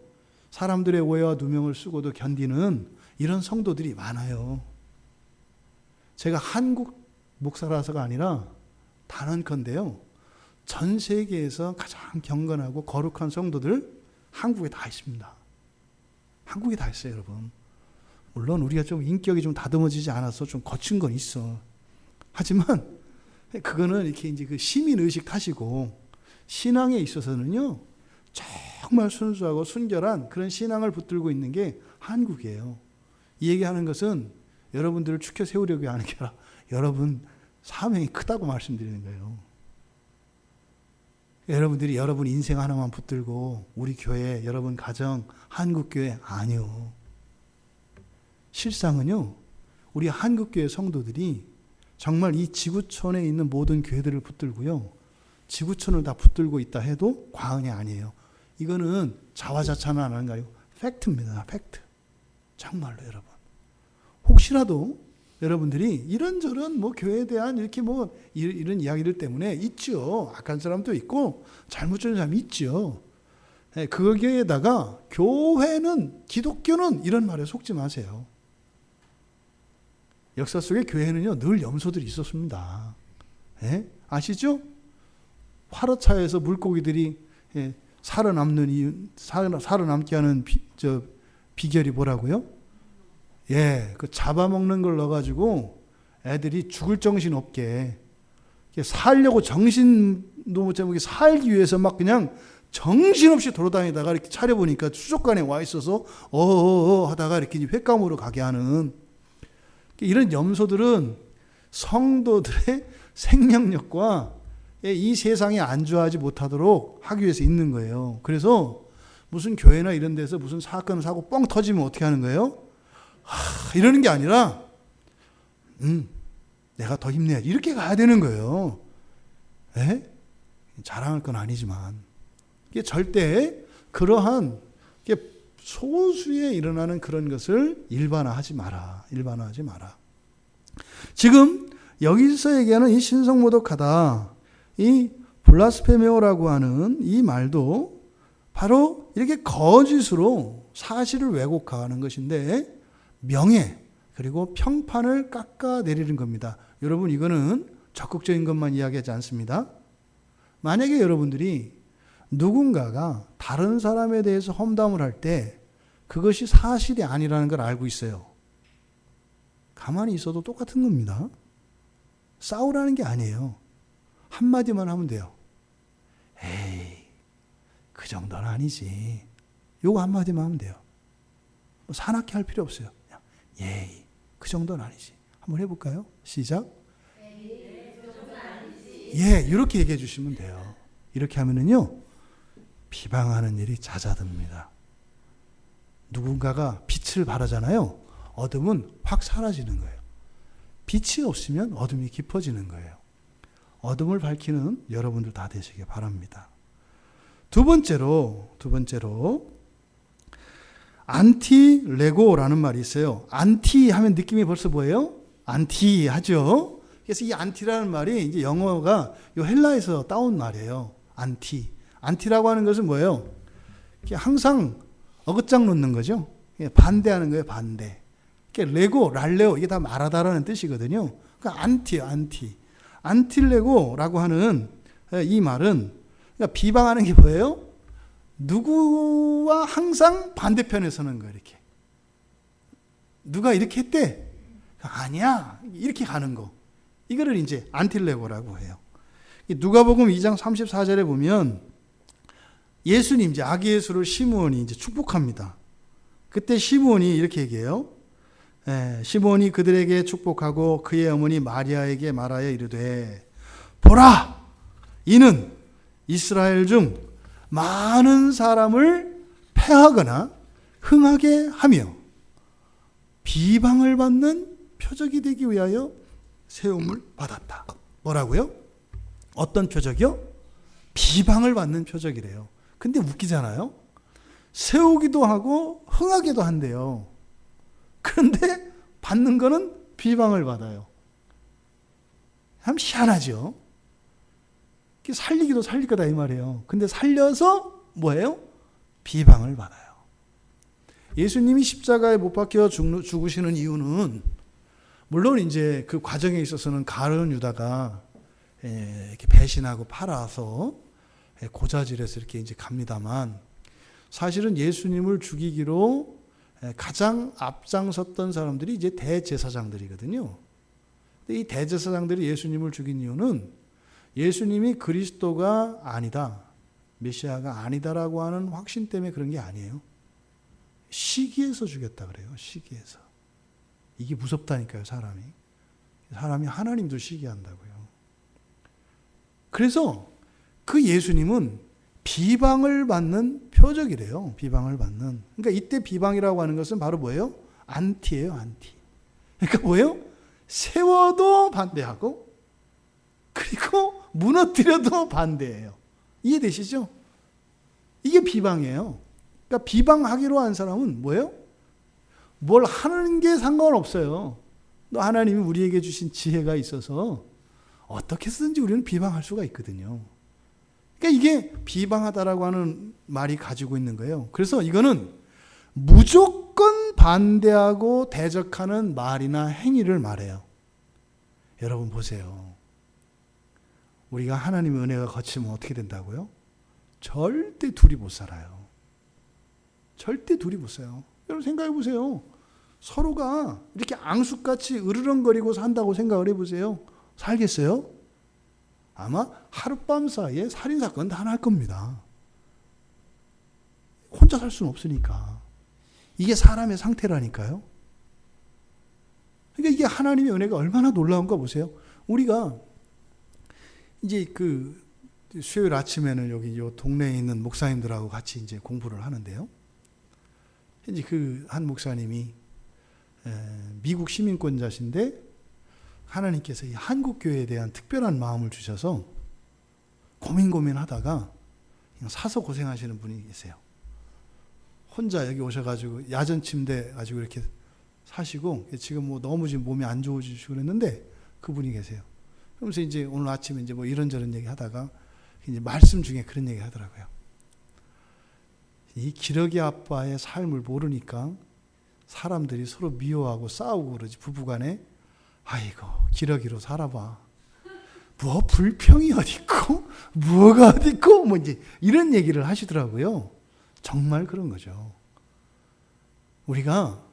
Speaker 1: 사람들의 오해와 누명을 쓰고도 견디는 이런 성도들이 많아요. 제가 한국 목사라서가 아니라 단언컨대요, 전 세계에서 가장 경건하고 거룩한 성도들 한국에 다 있습니다. 한국이 다 있어요, 여러분. 물론 우리가 좀 인격이 좀 다듬어지지 않아서 좀 거친 건 있어. 하지만 그거는 이렇게 이제 그 시민 의식 탓이고, 신앙에 있어서는요 정말 순수하고 순결한 그런 신앙을 붙들고 있는 게 한국이에요. 이 얘기하는 것은 여러분들을 축혀 세우려고 하는 게 아니라 여러분 사명이 크다고 말씀드리는 거예요. 여러분들이 여러분 인생 하나만 붙들고 우리 교회, 여러분 가정, 한국교회 아니요. 실상은요, 우리 한국교회 성도들이 정말 이 지구촌에 있는 모든 교회들을 붙들고요, 지구촌을 다 붙들고 있다 해도 과언이 아니에요. 이거는 자화자찬은 안 하는 거 아니고 팩트입니다. 팩트. 정말로 여러분. 혹시라도 여러분들이 이런저런 뭐 교회에 대한 이렇게 뭐 이런 이야기들 때문에 있죠. 악한 사람도 있고 잘못 주는 사람이 있죠. 거기에다가 교회는, 기독교는 이런 말에 속지 마세요. 역사 속에 교회는요 늘 염소들이 있었습니다. 아시죠? 화로차에서 물고기들이 살아남는 이유, 살아남게 하는 비결이 뭐라고요? 그 잡아먹는 걸 넣어가지고 애들이 죽을 정신 없게 살려고 정신도 못 차리고 살기 위해서 막 그냥 정신없이 돌아다니다가 이렇게 차려보니까 수족관에 와 있어서 하다가 이렇게 횟감으로 가게 하는 이런 염소들은 성도들의 생명력과 이 세상에 안주하지 못하도록 하기 위해서 있는 거예요. 그래서 무슨 교회나 이런 데서 무슨 사건, 사고 뻥 터지면 어떻게 하는 거예요? 이러는 게 아니라 내가 더 힘내야지 이렇게 가야 되는 거예요. 자랑할 건 아니지만 이게 절대 그러한 소수에 일어나는 그런 것을 일반화하지 마라. 일반화하지 마라. 지금 여기서 얘기하는 이 신성모독하다, 이 블라스페메오라고 하는 이 말도 바로 이렇게 거짓으로 사실을 왜곡하는 것인데 명예 그리고 평판을 깎아내리는 겁니다. 여러분 이거는 적극적인 것만 이야기하지 않습니다. 만약에 여러분들이 누군가가 다른 사람에 대해서 험담을 할 때 그것이 사실이 아니라는 걸 알고 있어요. 가만히 있어도 똑같은 겁니다. 싸우라는 게 아니에요. 한마디만 하면 돼요. 에이, 그 정도는 아니지. 요거 한마디만 하면 돼요. 뭐 사납게 할 필요 없어요. 그냥, 에이, 그 정도는 아니지. 한번 해볼까요? 시작. 이렇게 얘기해 주시면 돼요. 이렇게 하면은요, 비방하는 일이 잦아듭니다. 누군가가 빛을 발하잖아요. 어둠은 확 사라지는 거예요. 빛이 없으면 어둠이 깊어지는 거예요. 어둠을 밝히는 여러분들 다 되시길 바랍니다. 두 번째로 안티레고라는 말이 있어요. 안티 하면 느낌이 벌써 뭐예요? 안티 하죠. 그래서 이 안티라는 말이 이제 영어가 요 헬라에서 따온 말이에요. 안티. 안티라고 하는 것은 뭐예요? 항상 어긋장 놓는 거죠. 반대하는 거예요, 반대. 레고, 랄레오, 이게 다 말하다라는 뜻이거든요. 그러니까 안티예요, 안티. 안틸레고라고 하는 이 말은 그러니까 비방하는 게 뭐예요? 누구와 항상 반대편에 서는 거예요, 이렇게. 누가 이렇게 했대? 아니야. 이렇게 가는 거. 이거를 이제 안틸레고라고 해요. 누가복음 2장 34절에 보면 예수님, 이제 아기 예수를 시므온이 이제 축복합니다. 그때 시므온이 이렇게 얘기해요. 시므온이 그들에게 축복하고 그의 어머니 마리아에게 말하여 이르되, 보라, 이는 이스라엘 중 많은 사람을 패하거나 흥하게 하며 비방을 받는 표적이 되기 위하여 세움을 받았다. 뭐라고요? 어떤 표적이요? 비방을 받는 표적이래요. 근데 웃기잖아요. 세우기도 하고 흥하기도 한대요. 그런데 받는 거는 비방을 받아요. 참 희한하죠. 살리기도 살릴 거다 이 말이에요. 근데 살려서 뭐예요? 비방을 받아요. 예수님이 십자가에 못 박혀 죽으시는 이유는 물론 이제 그 과정에 있어서는 가룟 유다가 이렇게 배신하고 팔아서 고자질해서 이렇게 이제 갑니다만, 사실은 예수님을 죽이기로 가장 앞장섰던 사람들이 이제 대제사장들이거든요. 근데 이 대제사장들이 예수님을 죽인 이유는 예수님이 그리스도가 아니다, 메시아가 아니다라고 하는 확신 때문에 그런 게 아니에요. 시기에서 죽였다 그래요. 시기에서. 이게 무섭다니까요, 사람이. 사람이 하나님도 시기한다고요. 그래서 그 예수님은 비방을 받는 표적이래요. 비방을 받는. 그러니까 이때 비방이라고 하는 것은 바로 뭐예요? 안티예요, 안티. 그러니까 뭐예요? 세워도 반대하고 그리고 무너뜨려도 반대해요. 이해되시죠? 이게 비방이에요. 그러니까 비방하기로 한 사람은 뭐예요? 뭘 하는 게 상관없어요. 또 하나님이 우리에게 주신 지혜가 있어서 어떻게 쓰든지 우리는 비방할 수가 있거든요. 그러니까 이게 비방하다라고 하는 말이 가지고 있는 거예요. 그래서 이거는 무조건 반대하고 대적하는 말이나 행위를 말해요. 여러분 보세요. 우리가 하나님의 은혜가 거치면 어떻게 된다고요? 절대 둘이 못 살아요. 절대 둘이 못 살아요. 여러분 생각해 보세요. 서로가 이렇게 앙숙같이 으르렁거리고 산다고 생각을 해보세요. 살겠어요? 아마 하룻밤 사이에 살인사건 다 날 겁니다. 혼자 살 수는 없으니까. 이게 사람의 상태라니까요. 그러니까 이게 하나님의 은혜가 얼마나 놀라운가 보세요. 우리가 이제 그 수요일 아침에는 여기 요 동네에 있는 목사님들하고 같이 이제 공부를 하는데요. 이제 그 한 목사님이 미국 시민권자신데 하나님께서 이 한국 교회에 대한 특별한 마음을 주셔서 고민하다가 그냥 사서 고생하시는 분이 계세요. 혼자 여기 오셔가지고 야전 침대 가지고 이렇게 사시고 지금 뭐 너무 지금 몸이 안 좋으시고 그랬는데 그분이 계세요. 그러면서 이제 오늘 아침에 이제 뭐 이런저런 얘기 하다가 이제 말씀 중에 그런 얘기 하더라고요. 이 기러기 아빠의 삶을 모르니까 사람들이 서로 미워하고 싸우고 그러지. 부부간에 아이고 기러기로 살아봐. 뭐 불평이 어딨고 뭐가 어딨고 뭐 이제 이런 얘기를 하시더라고요. 정말 그런 거죠. 우리가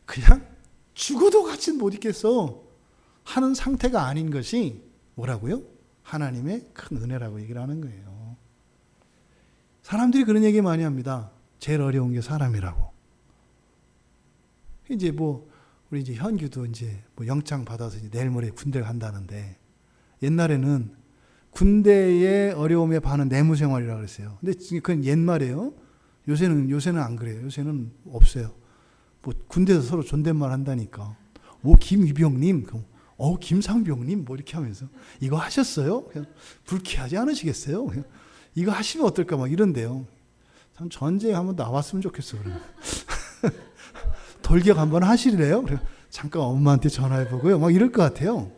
Speaker 1: 그냥 죽어도 같이 못 있겠어 하는 상태가 아닌 것이 뭐라고요? 하나님의 큰 은혜라고 얘기를 하는 거예요. 사람들이 그런 얘기 많이 합니다. 제일 어려운 게 사람이라고. 이제 뭐 우리 이제 현규도 이제 뭐 영장 받아서 이제 내일 모레 군대 간다는데 옛날에는 군대의 어려움에 반은 내무 생활이라고 그랬어요. 근데 그건 옛말이에요. 요새는 안 그래요. 요새는 없어요. 뭐 군대에서 서로 존댓말 한다니까. 오 김이병님, 김상병님 뭐 이렇게 하면서 이거 하셨어요? 그냥 불쾌하지 않으시겠어요? 그냥 이거 하시면 어떨까 막 이런데요. 참 전쟁에 한번 나왔으면 좋겠어. 그러면. 돌격 한번 하시래요. 잠깐 엄마한테 전화해보고요. 막 이럴 것 같아요.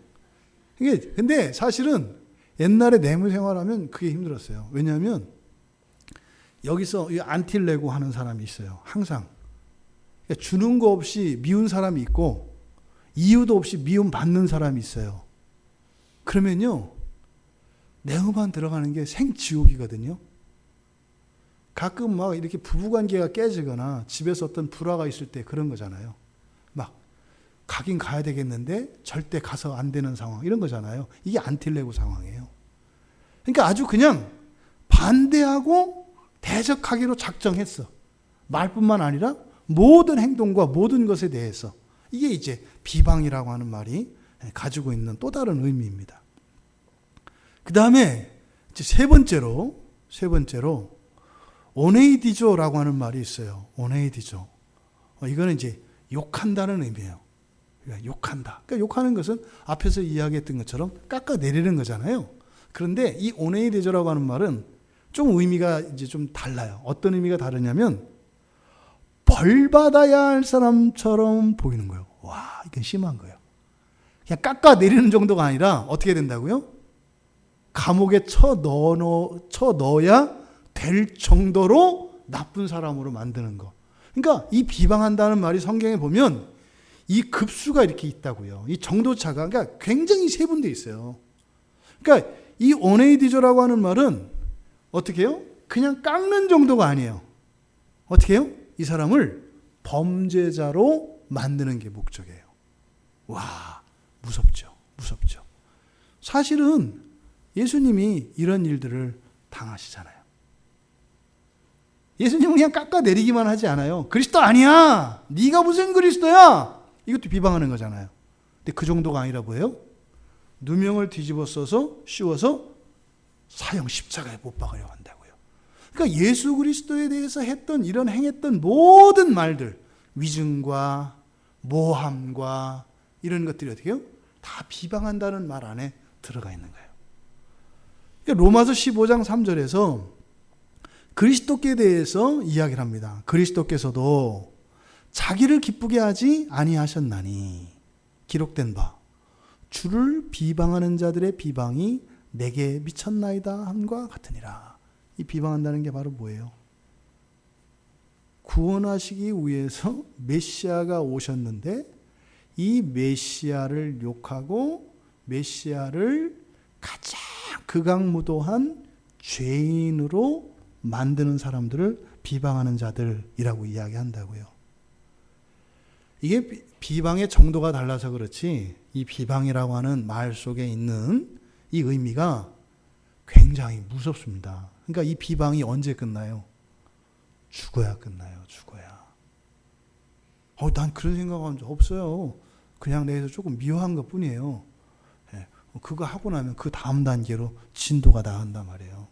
Speaker 1: 이게 근데 사실은 옛날에 내무 생활하면 그게 힘들었어요. 왜냐하면 여기서 안틸레고 하는 사람이 있어요. 항상 그러니까 주는 거 없이 미운 사람이 있고 이유도 없이 미움 받는 사람이 있어요. 그러면요 내음만 들어가는 게 생지옥이거든요. 가끔 막 이렇게 부부관계가 깨지거나 집에서 어떤 불화가 있을 때 그런 거잖아요. 막 가긴 가야 되겠는데 절대 가서 안 되는 상황 이런 거잖아요. 이게 안틸레고 상황이에요. 그러니까 아주 그냥 반대하고 대적하기로 작정했어. 말뿐만 아니라 모든 행동과 모든 것에 대해서. 이게 이제 비방이라고 하는 말이 가지고 있는 또 다른 의미입니다. 그 다음에 세 번째로 오네이디조라고 하는 말이 있어요. 오네이디조. 이거는 이제 욕한다는 의미예요. 욕한다. 그러니까 욕하는 것은 앞에서 이야기했던 것처럼 깎아내리는 거잖아요. 그런데 이 오네이디조라고 하는 말은 좀 의미가 이제 좀 달라요. 어떤 의미가 다르냐면 벌 받아야 할 사람처럼 보이는 거예요. 와, 이게 심한 거예요. 그냥 깎아내리는 정도가 아니라 어떻게 된다고요? 감옥에 쳐 넣어야 될 정도로 나쁜 사람으로 만드는 거. 그러니까 이 비방한다는 말이 성경에 보면 이 급수가 이렇게 있다고요. 이 정도차가 그러니까 굉장히 세분되어 있어요. 그러니까 이 오네이디조라고 하는 말은 어떻게 해요? 그냥 깎는 정도가 아니에요. 어떻게 해요? 이 사람을 범죄자로 만드는 게 목적이에요. 와, 무섭죠. 무섭죠. 사실은 예수님이 이런 일들을 당하시잖아요. 예수님은 그냥 깎아내리기만 하지 않아요. 그리스도 아니야. 네가 무슨 그리스도야. 이것도 비방하는 거잖아요. 근데 그 정도가 아니라 뭐예요? 누명을 뒤집어 써서 씌워서 사형 십자가에 못 박으려고 한다고요. 그러니까 예수 그리스도에 대해서 했던 이런 행했던 모든 말들, 위증과 모함과 이런 것들이 어떻게 해요? 다 비방한다는 말 안에 들어가 있는 거예요. 그러니까 로마서 15장 3절에서 그리스도께 대해서 이야기를 합니다. 그리스도께서도 자기를 기쁘게 하지 아니하셨나니 기록된 바 주를 비방하는 자들의 비방이 내게 미쳤나이다 함과 같으니라. 이 비방한다는 게 바로 뭐예요? 구원하시기 위해서 메시아가 오셨는데 이 메시아를 욕하고 메시아를 가장 극악무도한 죄인으로 만드는 사람들을 비방하는 자들이라고 이야기한다고요. 이게 비방의 정도가 달라서 그렇지 이 비방이라고 하는 말 속에 있는 이 의미가 굉장히 무섭습니다. 그러니까 이 비방이 언제 끝나요? 죽어야 끝나요. 죽어야. 난 그런 생각한 적 없어요. 그냥 내에서 조금 미워한 것 뿐이에요. 그거 하고 나면 그 다음 단계로 진도가 나간단 말이에요.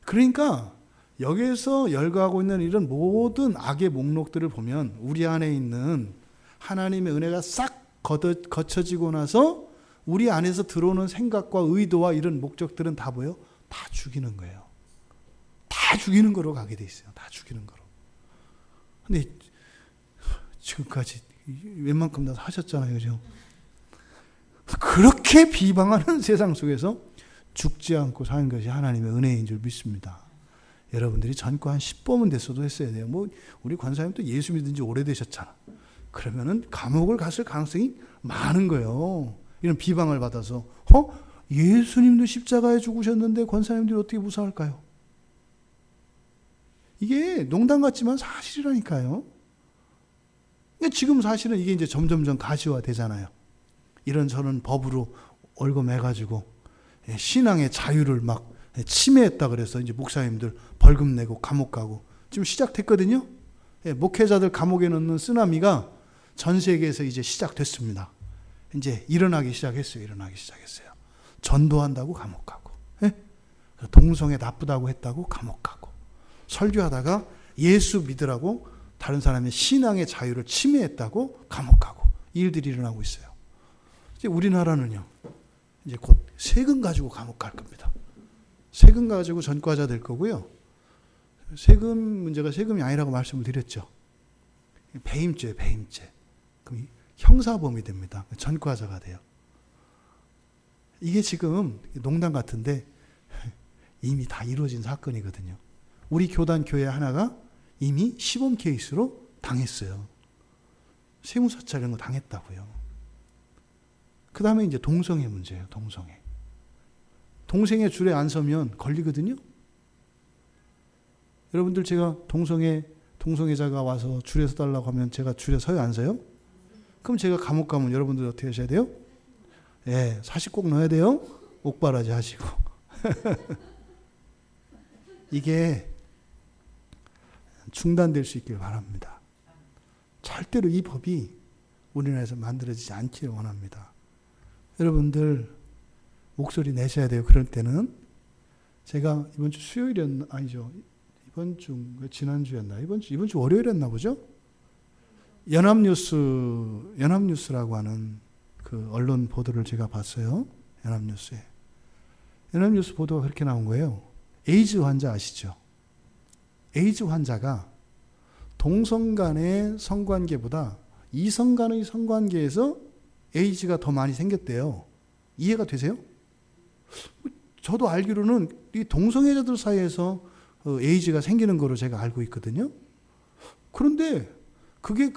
Speaker 1: 그러니까 여기에서 열거하고 있는 이런 모든 악의 목록들을 보면 우리 안에 있는 하나님의 은혜가 싹 거쳐지고 나서 우리 안에서 들어오는 생각과 의도와 이런 목적들은 다 뭐예요? 다 죽이는 거예요. 다 죽이는 거로 가게 돼 있어요. 다 죽이는 거로. 근데 지금까지 웬만큼 다 하셨잖아요. 그죠? 그렇게 비방하는 세상 속에서 죽지 않고 사는 것이 하나님의 은혜인 줄 믿습니다. 여러분들이 전과 한 10범은 됐어도 했어야 돼요. 우리 권사님도 예수 믿은 지 오래되셨잖아. 그러면은 감옥을 갔을 가능성이 많은 거예요. 이런 비방을 받아서. 예수님도 십자가에 죽으셨는데 권사님들이 어떻게 무사할까요? 이게 농담 같지만 사실이라니까요. 지금 사실은 이게 이제 점점점 가시화 되잖아요. 이런저런 법으로 얽어매가지고 신앙의 자유를 막 침해했다 그래서 이제 목사님들 벌금 내고 감옥 가고 지금 시작됐거든요. 목회자들 감옥에 넣는 쓰나미가 전 세계에서 이제 시작됐습니다. 이제 일어나기 시작했어요. 전도한다고 감옥 가고, 동성애 나쁘다고 했다고 감옥 가고, 설교하다가 예수 믿으라고 다른 사람의 신앙의 자유를 침해했다고 감옥 가고, 이 일들이 일어나고 있어요. 이제 우리나라는요, 이제 곧 세금 가지고 감옥 갈 겁니다. 세금 가지고 전과자 될 거고요. 세금 문제가 세금이 아니라고 말씀을 드렸죠. 배임죄. 그럼 형사범이 됩니다. 전과자가 돼요. 이게 지금 농담 같은데 이미 다 이루어진 사건이거든요. 우리 교단 교회 하나가 이미 시범 케이스로 당했어요. 세무사찰 이런 거 당했다고요. 그 다음에 이제 동성애 문제예요. 동성애 줄에 안 서면 걸리거든요. 여러분들 제가 동성애자가 와서 줄에 서달라고 하면 제가 줄에 서요, 안 서요? 그럼 제가 감옥 가면 여러분들 어떻게 하셔야 돼요? 사실 꼭 넣어야 돼요. 옥바라지 하시고. 이게 중단될 수 있길 바랍니다. 절대로 이 법이 우리나라에서 만들어지지 않기를 원합니다. 여러분들 목소리 내셔야 돼요. 그럴 때는 제가 이번 주 수요일이었나 아니죠. 이번 주 지난주였나? 이번 주 월요일이었나 보죠? 연합뉴스라고 하는 그 언론 보도를 제가 봤어요. 연합뉴스 보도가 그렇게 나온 거예요. 에이즈 환자 아시죠? 에이즈 환자가 동성 간의 성관계보다 이성 간의 성관계에서 에이즈가 더 많이 생겼대요. 이해가 되세요? 저도 알기로는 이 동성애자들 사이에서 에이즈가 생기는 거로 제가 알고 있거든요. 그런데 그게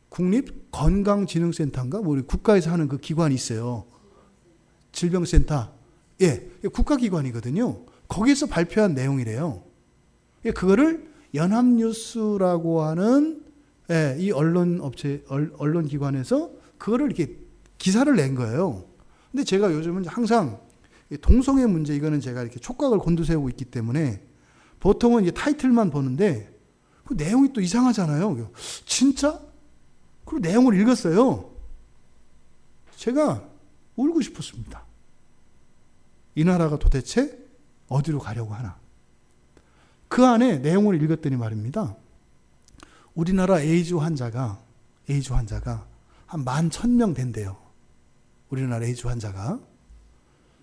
Speaker 1: 국립건강진흥센터인가? 우리 국가에서 하는 그 기관이 있어요. 질병센터. 국가기관이거든요. 거기에서 발표한 내용이래요. 그거를 연합뉴스라고 하는 이 언론기관에서 그거를 이렇게 기사를 낸 거예요. 근데 제가 요즘은 항상 동성애 문제, 이거는 제가 이렇게 촉각을 곤두세우고 있기 때문에 보통은 이제 타이틀만 보는데 그 내용이 또 이상하잖아요. 진짜? 그리고 내용을 읽었어요. 제가 울고 싶었습니다. 이 나라가 도대체 어디로 가려고 하나. 그 안에 내용을 읽었더니 말입니다. 우리나라 에이즈 환자가 한 11,000명 된대요. 우리나라 에이즈 환자가.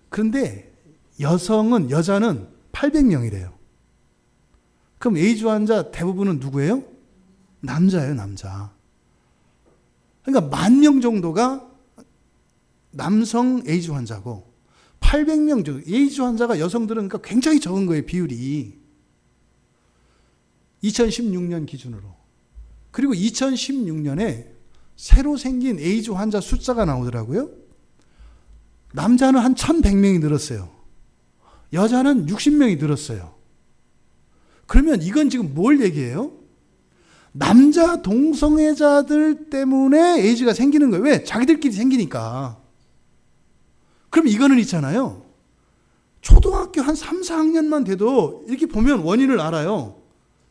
Speaker 1: 그런데 여자는 800명이래요. 그럼 에이즈 환자 대부분은 누구예요? 남자예요, 남자. 그러니까 10,000명 정도가 남성 에이즈 환자고 800명 정도 에이즈 환자가 여성들은 그러니까 굉장히 적은 거예요, 비율이. 2016년 기준으로. 그리고 2016년에 새로 생긴 에이즈 환자 숫자가 나오더라고요. 남자는 한 1,100명이 늘었어요. 여자는 60명이 늘었어요. 그러면 이건 지금 뭘 얘기해요? 남자 동성애자들 때문에 에이즈가 생기는 거예요. 왜? 자기들끼리 생기니까. 그럼 이거는 있잖아요. 초등학교 한 3, 4학년만 돼도 이렇게 보면 원인을 알아요.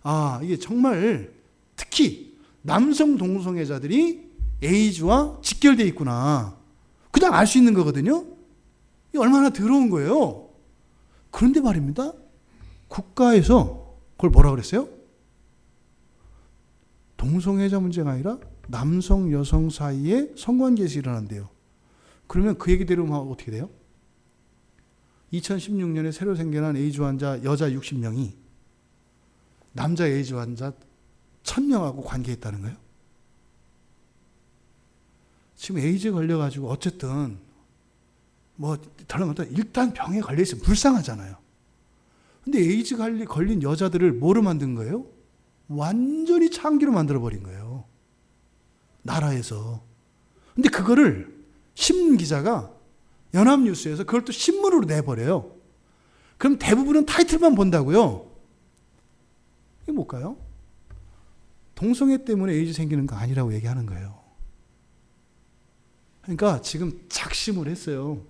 Speaker 1: 아, 이게 정말 특히 남성 동성애자들이 에이즈와 직결되어 있구나. 그냥 알 수 있는 거거든요. 이게 얼마나 더러운 거예요. 그런데 말입니다. 국가에서 그걸 뭐라 그랬어요? 동성애자 문제가 아니라 남성, 여성 사이에 성관계에서 일어난대요. 그러면 그 얘기대로 하면 어떻게 돼요? 2016년에 새로 생겨난 에이즈 환자 여자 60명이 남자 에이즈 환자 1,000명하고 관계했다는 거예요. 지금 에이즈 걸려가지고 어쨌든 뭐 일단 병에 걸려있으면 불쌍하잖아요. 근데 에이즈 걸린 여자들을 뭐로 만든 거예요? 완전히 창기로 만들어버린 거예요. 나라에서. 근데 그거를 신문기자가 연합뉴스에서 그걸 또 신문으로 내버려요. 그럼 대부분은 타이틀만 본다고요. 이게 뭘까요? 동성애 때문에 에이즈 생기는 거 아니라고 얘기하는 거예요. 그러니까 지금 작심을 했어요.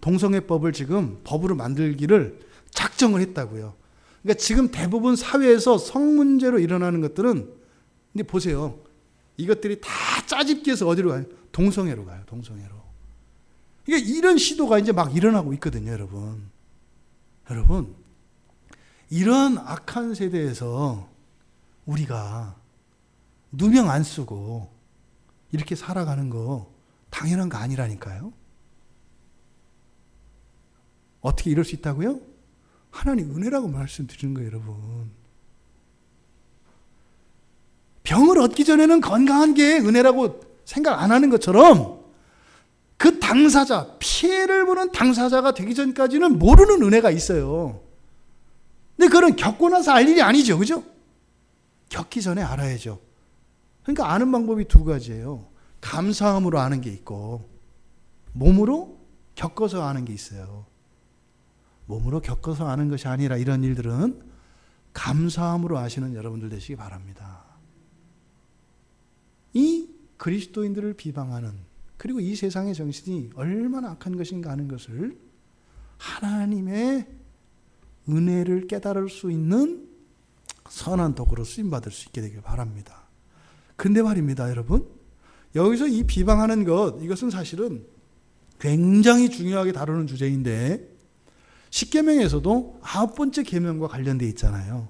Speaker 1: 동성애법을 지금 법으로 만들기를 작정을 했다고요. 그러니까 지금 대부분 사회에서 성 문제로 일어나는 것들은 근데 보세요. 이것들이 다 짜집기해서 어디로 가요? 동성애로 가요. 동성애로. 그러니까 이런 시도가 이제 막 일어나고 있거든요, 여러분. 여러분, 이런 악한 세대에서 우리가 누명 안 쓰고 이렇게 살아가는 거 당연한 거 아니라니까요. 어떻게 이럴 수 있다고요? 하나님 은혜라고 말씀드리는 거예요, 여러분. 병을 얻기 전에는 건강한 게 은혜라고 생각 안 하는 것처럼 그 당사자, 피해를 보는 당사자가 되기 전까지는 모르는 은혜가 있어요. 근데 그건 겪고 나서 알 일이 아니죠, 그죠? 겪기 전에 알아야죠. 그러니까 아는 방법이 두 가지예요. 감사함으로 아는 게 있고 몸으로 겪어서 아는 게 있어요. 몸으로 겪어서 아는 것이 아니라 이런 일들은 감사함으로 아시는 여러분들 되시기 바랍니다. 이 그리스도인들을 비방하는 그리고 이 세상의 정신이 얼마나 악한 것인가 하는 것을 하나님의 은혜를 깨달을 수 있는 선한 도구로 쓰임받을 수 있게 되길 바랍니다. 근데 말입니다, 여러분. 여기서 이 비방하는 것, 이것은 사실은 굉장히 중요하게 다루는 주제인데 십계명에서도 9번째 계명과 관련되어 있잖아요.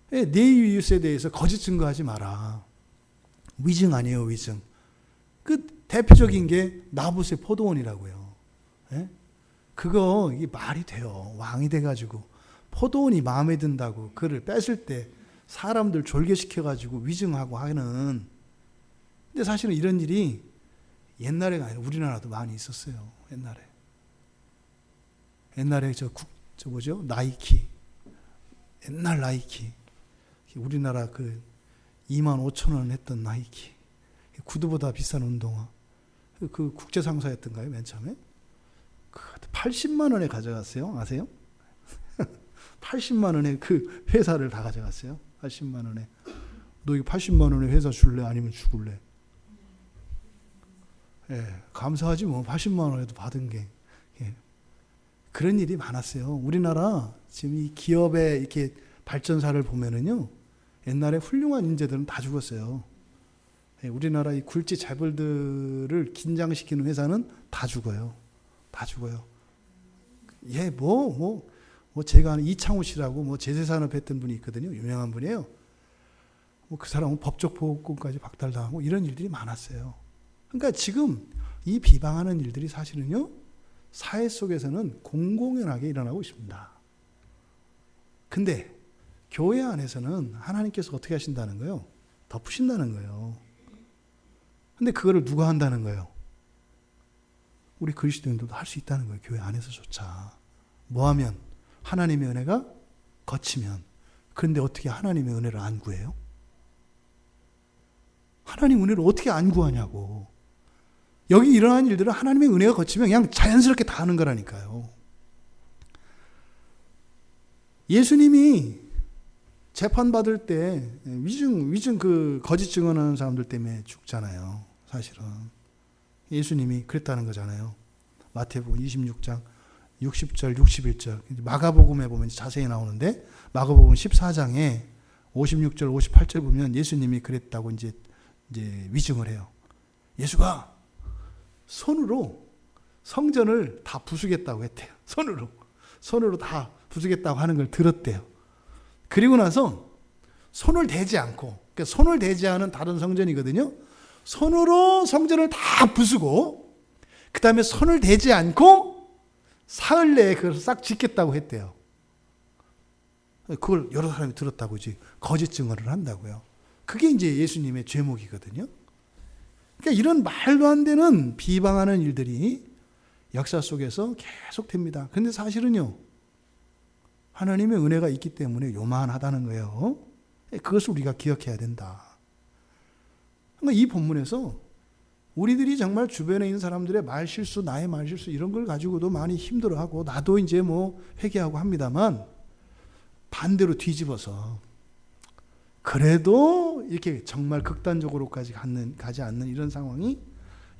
Speaker 1: 내 이웃에 대해서 거짓 증거하지 마라. 위증 아니에요, 위증. 그 대표적인 게 나봇의 포도원이라고요. 예? 그거 이게 말이 돼요. 왕이 돼가지고 포도원이 마음에 든다고 그를 뺏을 때 사람들 졸개시켜가지고 위증하고 하는. 근데 사실은 이런 일이 옛날에가 아니라 우리나라도 많이 있었어요. 옛날에 저 뭐죠? 나이키. 옛날 나이키. 우리나라 그 25,000원 했던 나이키. 구두보다 비싼 운동화. 그 국제상사였던가요, 맨 처음에? 80만 원에 가져갔어요. 아세요? 80만 원의 그 회사를 다 가져갔어요. 80만 원에. 너 이거 80만 원의 회사 줄래? 아니면 죽을래? 예, 감사하지 뭐. 80만 원에도 받은 게. 예. 그런 일이 많았어요. 우리나라 지금 이 기업의 이렇게 발전사를 보면은요, 옛날에 훌륭한 인재들은 다 죽었어요. 예, 우리나라 이 굴지 재벌들을 긴장시키는 회사는 다 죽어요. 다 죽어요. 예, 제가 아는 이창호 씨라고 제재산업 했던 분이 있거든요. 유명한 분이에요. 그 사람은 법적 보호권까지 박탈당하고 이런 일들이 많았어요. 그러니까 지금 이 비방하는 일들이 사실은요, 사회 속에서는 공공연하게 일어나고 있습니다. 근데 교회 안에서는 하나님께서 어떻게 하신다는 거예요? 덮으신다는 거예요. 근데 그거를 누가 한다는 거예요? 우리 그리스도인들도 할 수 있다는 거예요. 교회 안에서조차. 뭐하면? 하나님의 은혜가 거치면. 그런데 어떻게 하나님의 은혜를 안 구해요? 하나님 은혜를 어떻게 안 구하냐고. 여기 일어난 일들은 하나님의 은혜가 거치면 그냥 자연스럽게 다 하는 거라니까요. 예수님이 재판받을 때 위증 그 거짓 증언하는 사람들 때문에 죽잖아요. 사실은. 예수님이 그랬다는 거잖아요. 마태복음 26장 60절 61절 마가복음에 보면 자세히 나오는데, 마가복음 14장에 56절 58절 보면 예수님이 그랬다고 이제 위증을 해요. 예수가 손으로 성전을 다 부수겠다고 했대요. 손으로 다 부수겠다고 하는 걸 들었대요. 그리고 나서 손을 대지 않고, 그러니까 손을 대지 않은 다른 성전이거든요. 손으로 성전을 다 부수고, 그 다음에 손을 대지 않고 사흘 내에 그걸 싹 짓겠다고 했대요. 그걸 여러 사람이 들었다고 이제 거짓 증언을 한다고요. 그게 이제 예수님의 죄목이거든요. 그러니까 이런 말도 안 되는 비방하는 일들이 역사 속에서 계속 됩니다. 그런데 사실은요, 하나님의 은혜가 있기 때문에 요만하다는 거예요. 그것을 우리가 기억해야 된다. 그러니까 이 본문에서 우리들이 정말 주변에 있는 사람들의 말실수, 나의 말실수 이런 걸 가지고도 많이 힘들어하고, 나도 이제 회개하고 합니다만, 반대로 뒤집어서 그래도 이렇게 정말 극단적으로까지 가지 않는 이런 상황이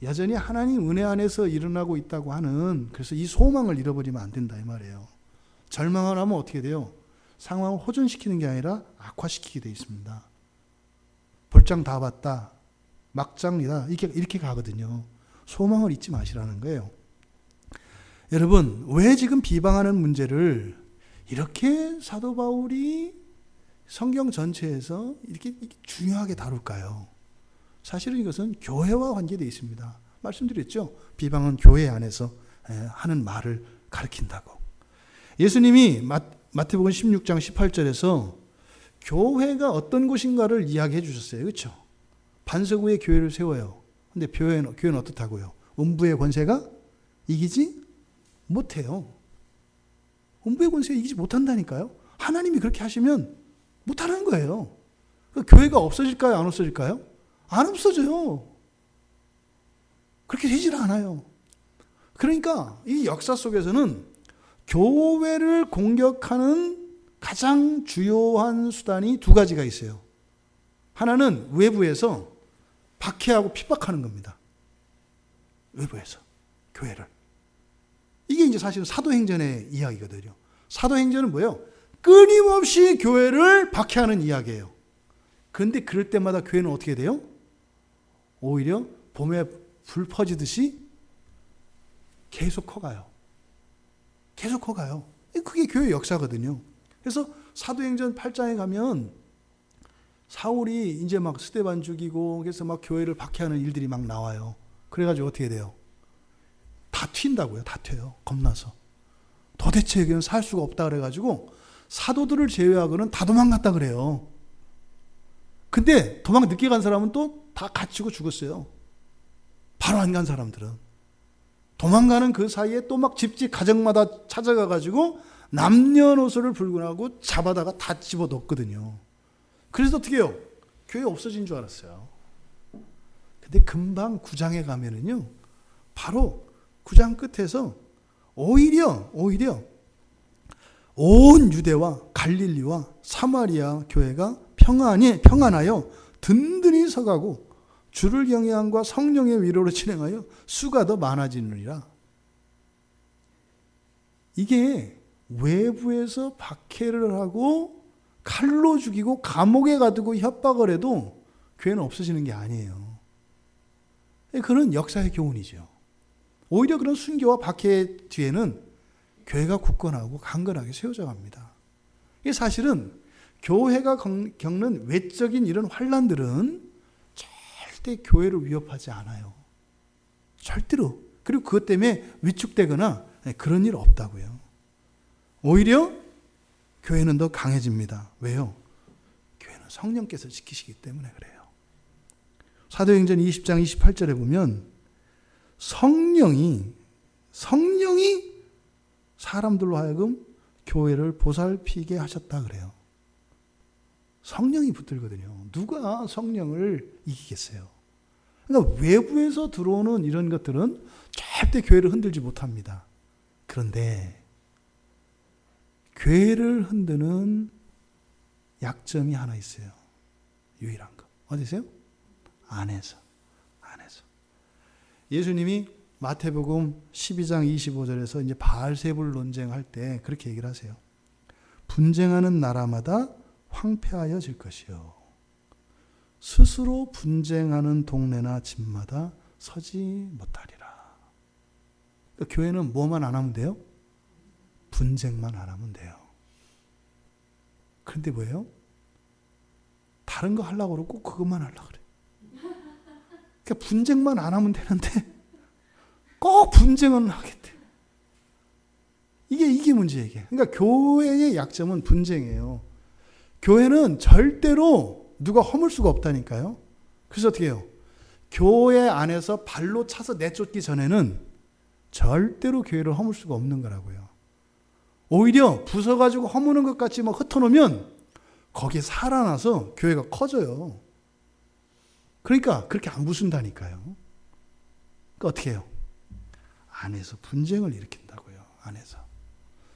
Speaker 1: 여전히 하나님 은혜 안에서 일어나고 있다고 하는, 그래서 이 소망을 잃어버리면 안 된다 이 말이에요. 절망을 하면 어떻게 돼요? 상황을 호전시키는 게 아니라 악화시키게 돼 있습니다. 볼장 다 봤다, 막장이다, 이렇게 가거든요. 소망을 잊지 마시라는 거예요. 여러분, 왜 지금 비방하는 문제를 이렇게 사도 바울이 성경 전체에서 이렇게 중요하게 다룰까요? 사실은 이것은 교회와 관계되어 있습니다. 말씀드렸죠? 비방은 교회 안에서 하는 말을 가리킨다고. 예수님이 마태복음 16장 18절에서 교회가 어떤 곳인가를 이야기해 주셨어요. 그렇죠? 반석 위에 교회를 세워요. 근데 교회는 어떻다고요? 음부의 권세가 이기지 못해요. 음부의 권세가 이기지 못한다니까요. 하나님이 그렇게 하시면 못하는 거예요. 교회가 없어질까요? 안 없어질까요? 안 없어져요. 그렇게 되질 않아요. 그러니까 이 역사 속에서는 교회를 공격하는 가장 주요한 수단이 두 가지가 있어요. 하나는 외부에서 박해하고 핍박하는 겁니다. 외부에서 교회를. 이게 이제 사실은 사도행전의 이야기거든요. 사도행전은 뭐예요? 끊임없이 교회를 박해하는 이야기예요. 그런데 그럴 때마다 교회는 어떻게 돼요? 오히려 봄에 불 퍼지듯이 계속 커가요. 계속 커가요. 그게 교회 역사거든요. 그래서 사도행전 8장에 가면 사울이 이제 막 스데반 죽이고, 그래서 막 교회를 박해하는 일들이 막 나와요. 그래가지고 어떻게 돼요? 다 튄다고요. 다 튀어요. 겁나서. 도대체 여기는 살 수가 없다 그래가지고 사도들을 제외하고는 다 도망갔다 그래요. 근데 도망 늦게 간 사람은 또 다 갇히고 죽었어요. 바로 안 간 사람들은. 도망가는 그 사이에 또 막 집집 가정마다 찾아가가지고 남녀노소를 불문하고 잡아다가 다 집어넣었거든요. 그래서 어떻게 해요? 교회 없어진 줄 알았어요. 근데 금방 9장에 가면은요, 바로 9장 끝에서 오히려 온 유대와 갈릴리와 사마리아 교회가 평안하여 든든히 서가고 주를 경외함과 성령의 위로로 진행하여 수가 더 많아지느니라. 이게 외부에서 박해를 하고 칼로 죽이고 감옥에 가두고 협박을 해도 교회는 없어지는 게 아니에요. 그런 역사의 교훈이죠. 오히려 그런 순교와 박해 뒤에는 교회가 굳건하고 강건하게 세워져 갑니다. 이게 사실은 교회가 겪는 외적인 이런 환난들은 절대 교회를 위협하지 않아요. 절대로. 그리고 그것 때문에 위축되거나 그런 일 없다고요. 오히려 교회는 더 강해집니다. 왜요? 교회는 성령께서 지키시기 때문에 그래요. 사도행전 20장 28절에 보면 성령이 사람들로 하여금 교회를 보살피게 하셨다 그래요. 성령이 붙들거든요. 누가 성령을 이기겠어요? 그러니까 외부에서 들어오는 이런 것들은 절대 교회를 흔들지 못합니다. 그런데 교회를 흔드는 약점이 하나 있어요. 유일한 거. 어디세요? 안에서. 예수님이 마태복음 12장 25절에서 이제 바알세불 논쟁할 때 그렇게 얘기를 하세요. 분쟁하는 나라마다 황폐하여질 것이요. 스스로 분쟁하는 동네나 집마다 서지 못하리라. 그러니까 교회는 뭐만 안 하면 돼요? 분쟁만 안 하면 돼요. 그런데 뭐예요? 다른 거 하려고 그러고 그것만 하려고 그래. 그러니까 분쟁만 안 하면 되는데 꼭 분쟁은 하겠대. 이게 문제예요. 이게. 그러니까 교회의 약점은 분쟁이에요. 교회는 절대로 누가 허물 수가 없다니까요. 그래서 어떻게 해요? 교회 안에서 발로 차서 내쫓기 전에는 절대로 교회를 허물 수가 없는 거라고요. 오히려 부숴가지고 허무는 것 같이 막 흩어놓으면 거기에 살아나서 교회가 커져요. 그러니까 그렇게 안 부순다니까요. 그러니까 어떻게 해요? 안에서 분쟁을 일으킨다고요. 안에서.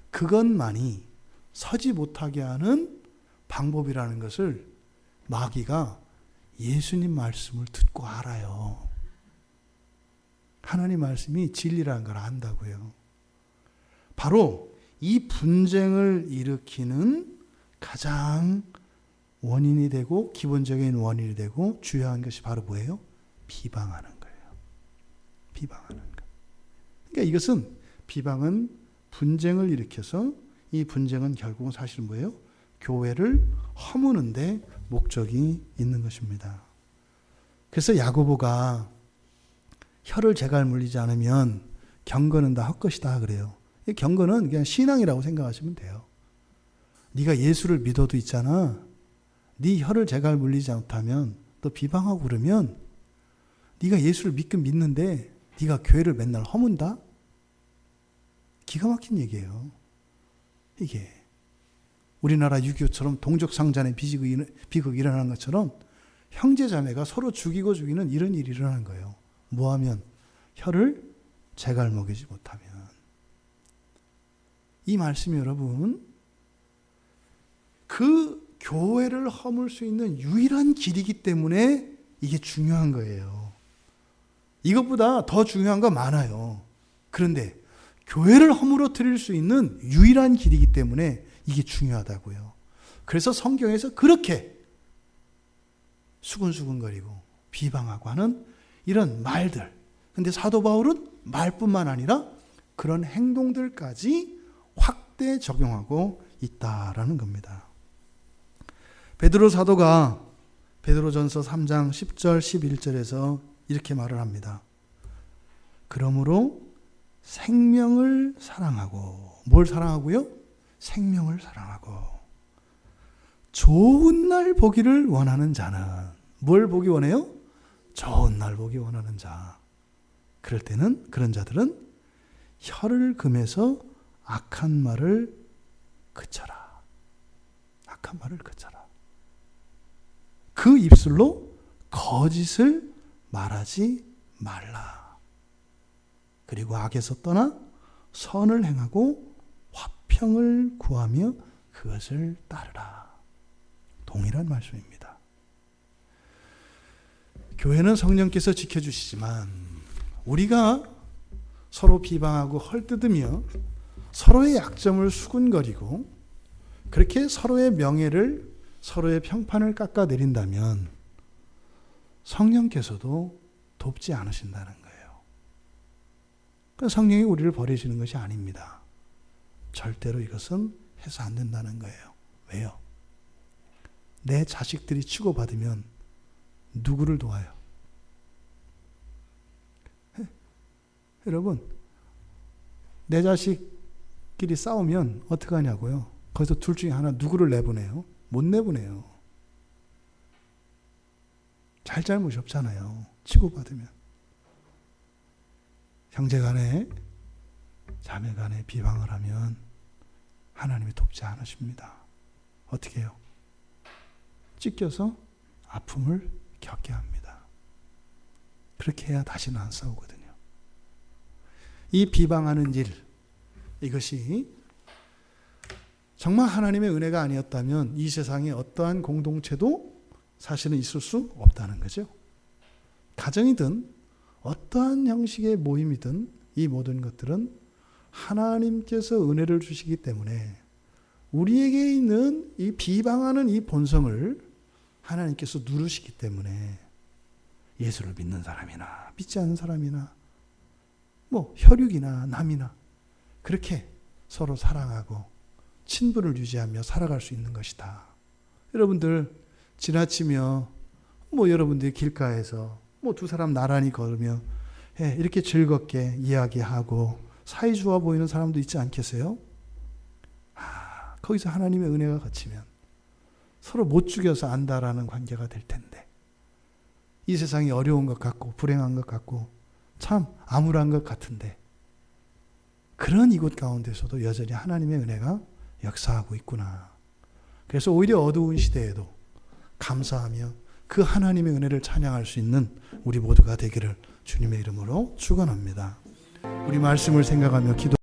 Speaker 1: 그것만이 서지 못하게 하는 방법이라는 것을 마귀가 예수님 말씀을 듣고 알아요. 하나님 말씀이 진리라는 걸 안다고요. 바로 이 분쟁을 일으키는 가장 원인이 되고 기본적인 원인이 되고 주요한 것이 바로 뭐예요? 비방하는 거예요. 비방하는 거. 그러니까 이것은 비방은 분쟁을 일으켜서 이 분쟁은 결국은 사실 뭐예요? 교회를 허무는 데 목적이 있는 것입니다. 그래서 야고보가 혀를 제갈 물리지 않으면 경건은 다 헛것이다 그래요. 경건은 그냥 신앙이라고 생각하시면 돼요. 네가 예수를 믿어도 있잖아. 네 혀를 제갈 물리지 않다면 또 비방하고 그러면 네가 예수를 믿긴 믿는데 네가 교회를 맨날 허문다? 기가 막힌 얘기예요. 이게 우리나라 6.25처럼 동족상잔의 비극이 일어나는 것처럼 형제자매가 서로 죽이고 죽이는 이런 일이 일어나는 거예요. 뭐하면? 혀를 제갈 먹이지 못하면. 이 말씀이 여러분 그 교회를 허물 수 있는 유일한 길이기 때문에 이게 중요한 거예요. 이것보다 더 중요한 거 많아요. 그런데 교회를 허물어뜨릴 수 있는 유일한 길이기 때문에 이게 중요하다고요. 그래서 성경에서 그렇게 수근수근거리고 비방하고 하는 이런 말들. 근데 사도 바울은 말뿐만 아니라 그런 행동들까지 확대 적용하고 있다라는 겁니다. 베드로 사도가 베드로전서 3장 10절 11절에서 이렇게 말을 합니다. 그러므로 생명을 사랑하고 뭘 사랑하고요? 생명을 사랑하고 좋은 날 보기를 원하는 자는 뭘 보기 원해요? 좋은 날 보기 원하는 자. 그럴 때는 그런 자들은 혀를 금해서 악한 말을 그쳐라. 악한 말을 그쳐라. 그 입술로 거짓을 말하지 말라. 그리고 악에서 떠나 선을 행하고 화평 평을 구하며 그것을 따르라. 동일한 말씀입니다. 교회는 성령께서 지켜주시지만 우리가 서로 비방하고 헐뜯으며 서로의 약점을 수군거리고 그렇게 서로의 명예를, 서로의 평판을 깎아내린다면 성령께서도 돕지 않으신다는 거예요. 그러니까 성령이 우리를 버리시는 것이 아닙니다. 절대로 이것은 해서 안 된다는 거예요. 왜요? 내 자식들이 치고받으면 누구를 도와요? 여러분, 내 자식끼리 싸우면 어떻게 하냐고요? 거기서 둘 중에 하나 누구를 내보내요? 못 내보내요. 잘잘못이 없잖아요. 치고받으면. 형제간에 자매간에 비방을 하면 하나님이 돕지 않으십니다. 어떻게 해요? 찢겨서 아픔을 겪게 합니다. 그렇게 해야 다시는 안 싸우거든요. 이 비방하는 일, 이것이 정말 하나님의 은혜가 아니었다면 이 세상에 어떠한 공동체도 사실은 있을 수 없다는 거죠. 가정이든 어떠한 형식의 모임이든 이 모든 것들은 하나님께서 은혜를 주시기 때문에 우리에게 있는 이 비방하는 이 본성을 하나님께서 누르시기 때문에 예수를 믿는 사람이나 믿지 않는 사람이나 뭐 혈육이나 남이나 그렇게 서로 사랑하고 친분을 유지하며 살아갈 수 있는 것이다. 여러분들 지나치며 뭐 여러분들이 길가에서 뭐 두 사람 나란히 걸으며 이렇게 즐겁게 이야기하고 사이좋아 보이는 사람도 있지 않겠어요? 거기서 하나님의 은혜가 걷히면 서로 못 죽여서 안다라는 관계가 될 텐데 이 세상이 어려운 것 같고 불행한 것 같고 참 암울한 것 같은데 그런 이곳 가운데서도 여전히 하나님의 은혜가 역사하고 있구나. 그래서 오히려 어두운 시대에도 감사하며 그 하나님의 은혜를 찬양할 수 있는 우리 모두가 되기를 주님의 이름으로 축원합니다. 우리 말씀을 생각하며 기도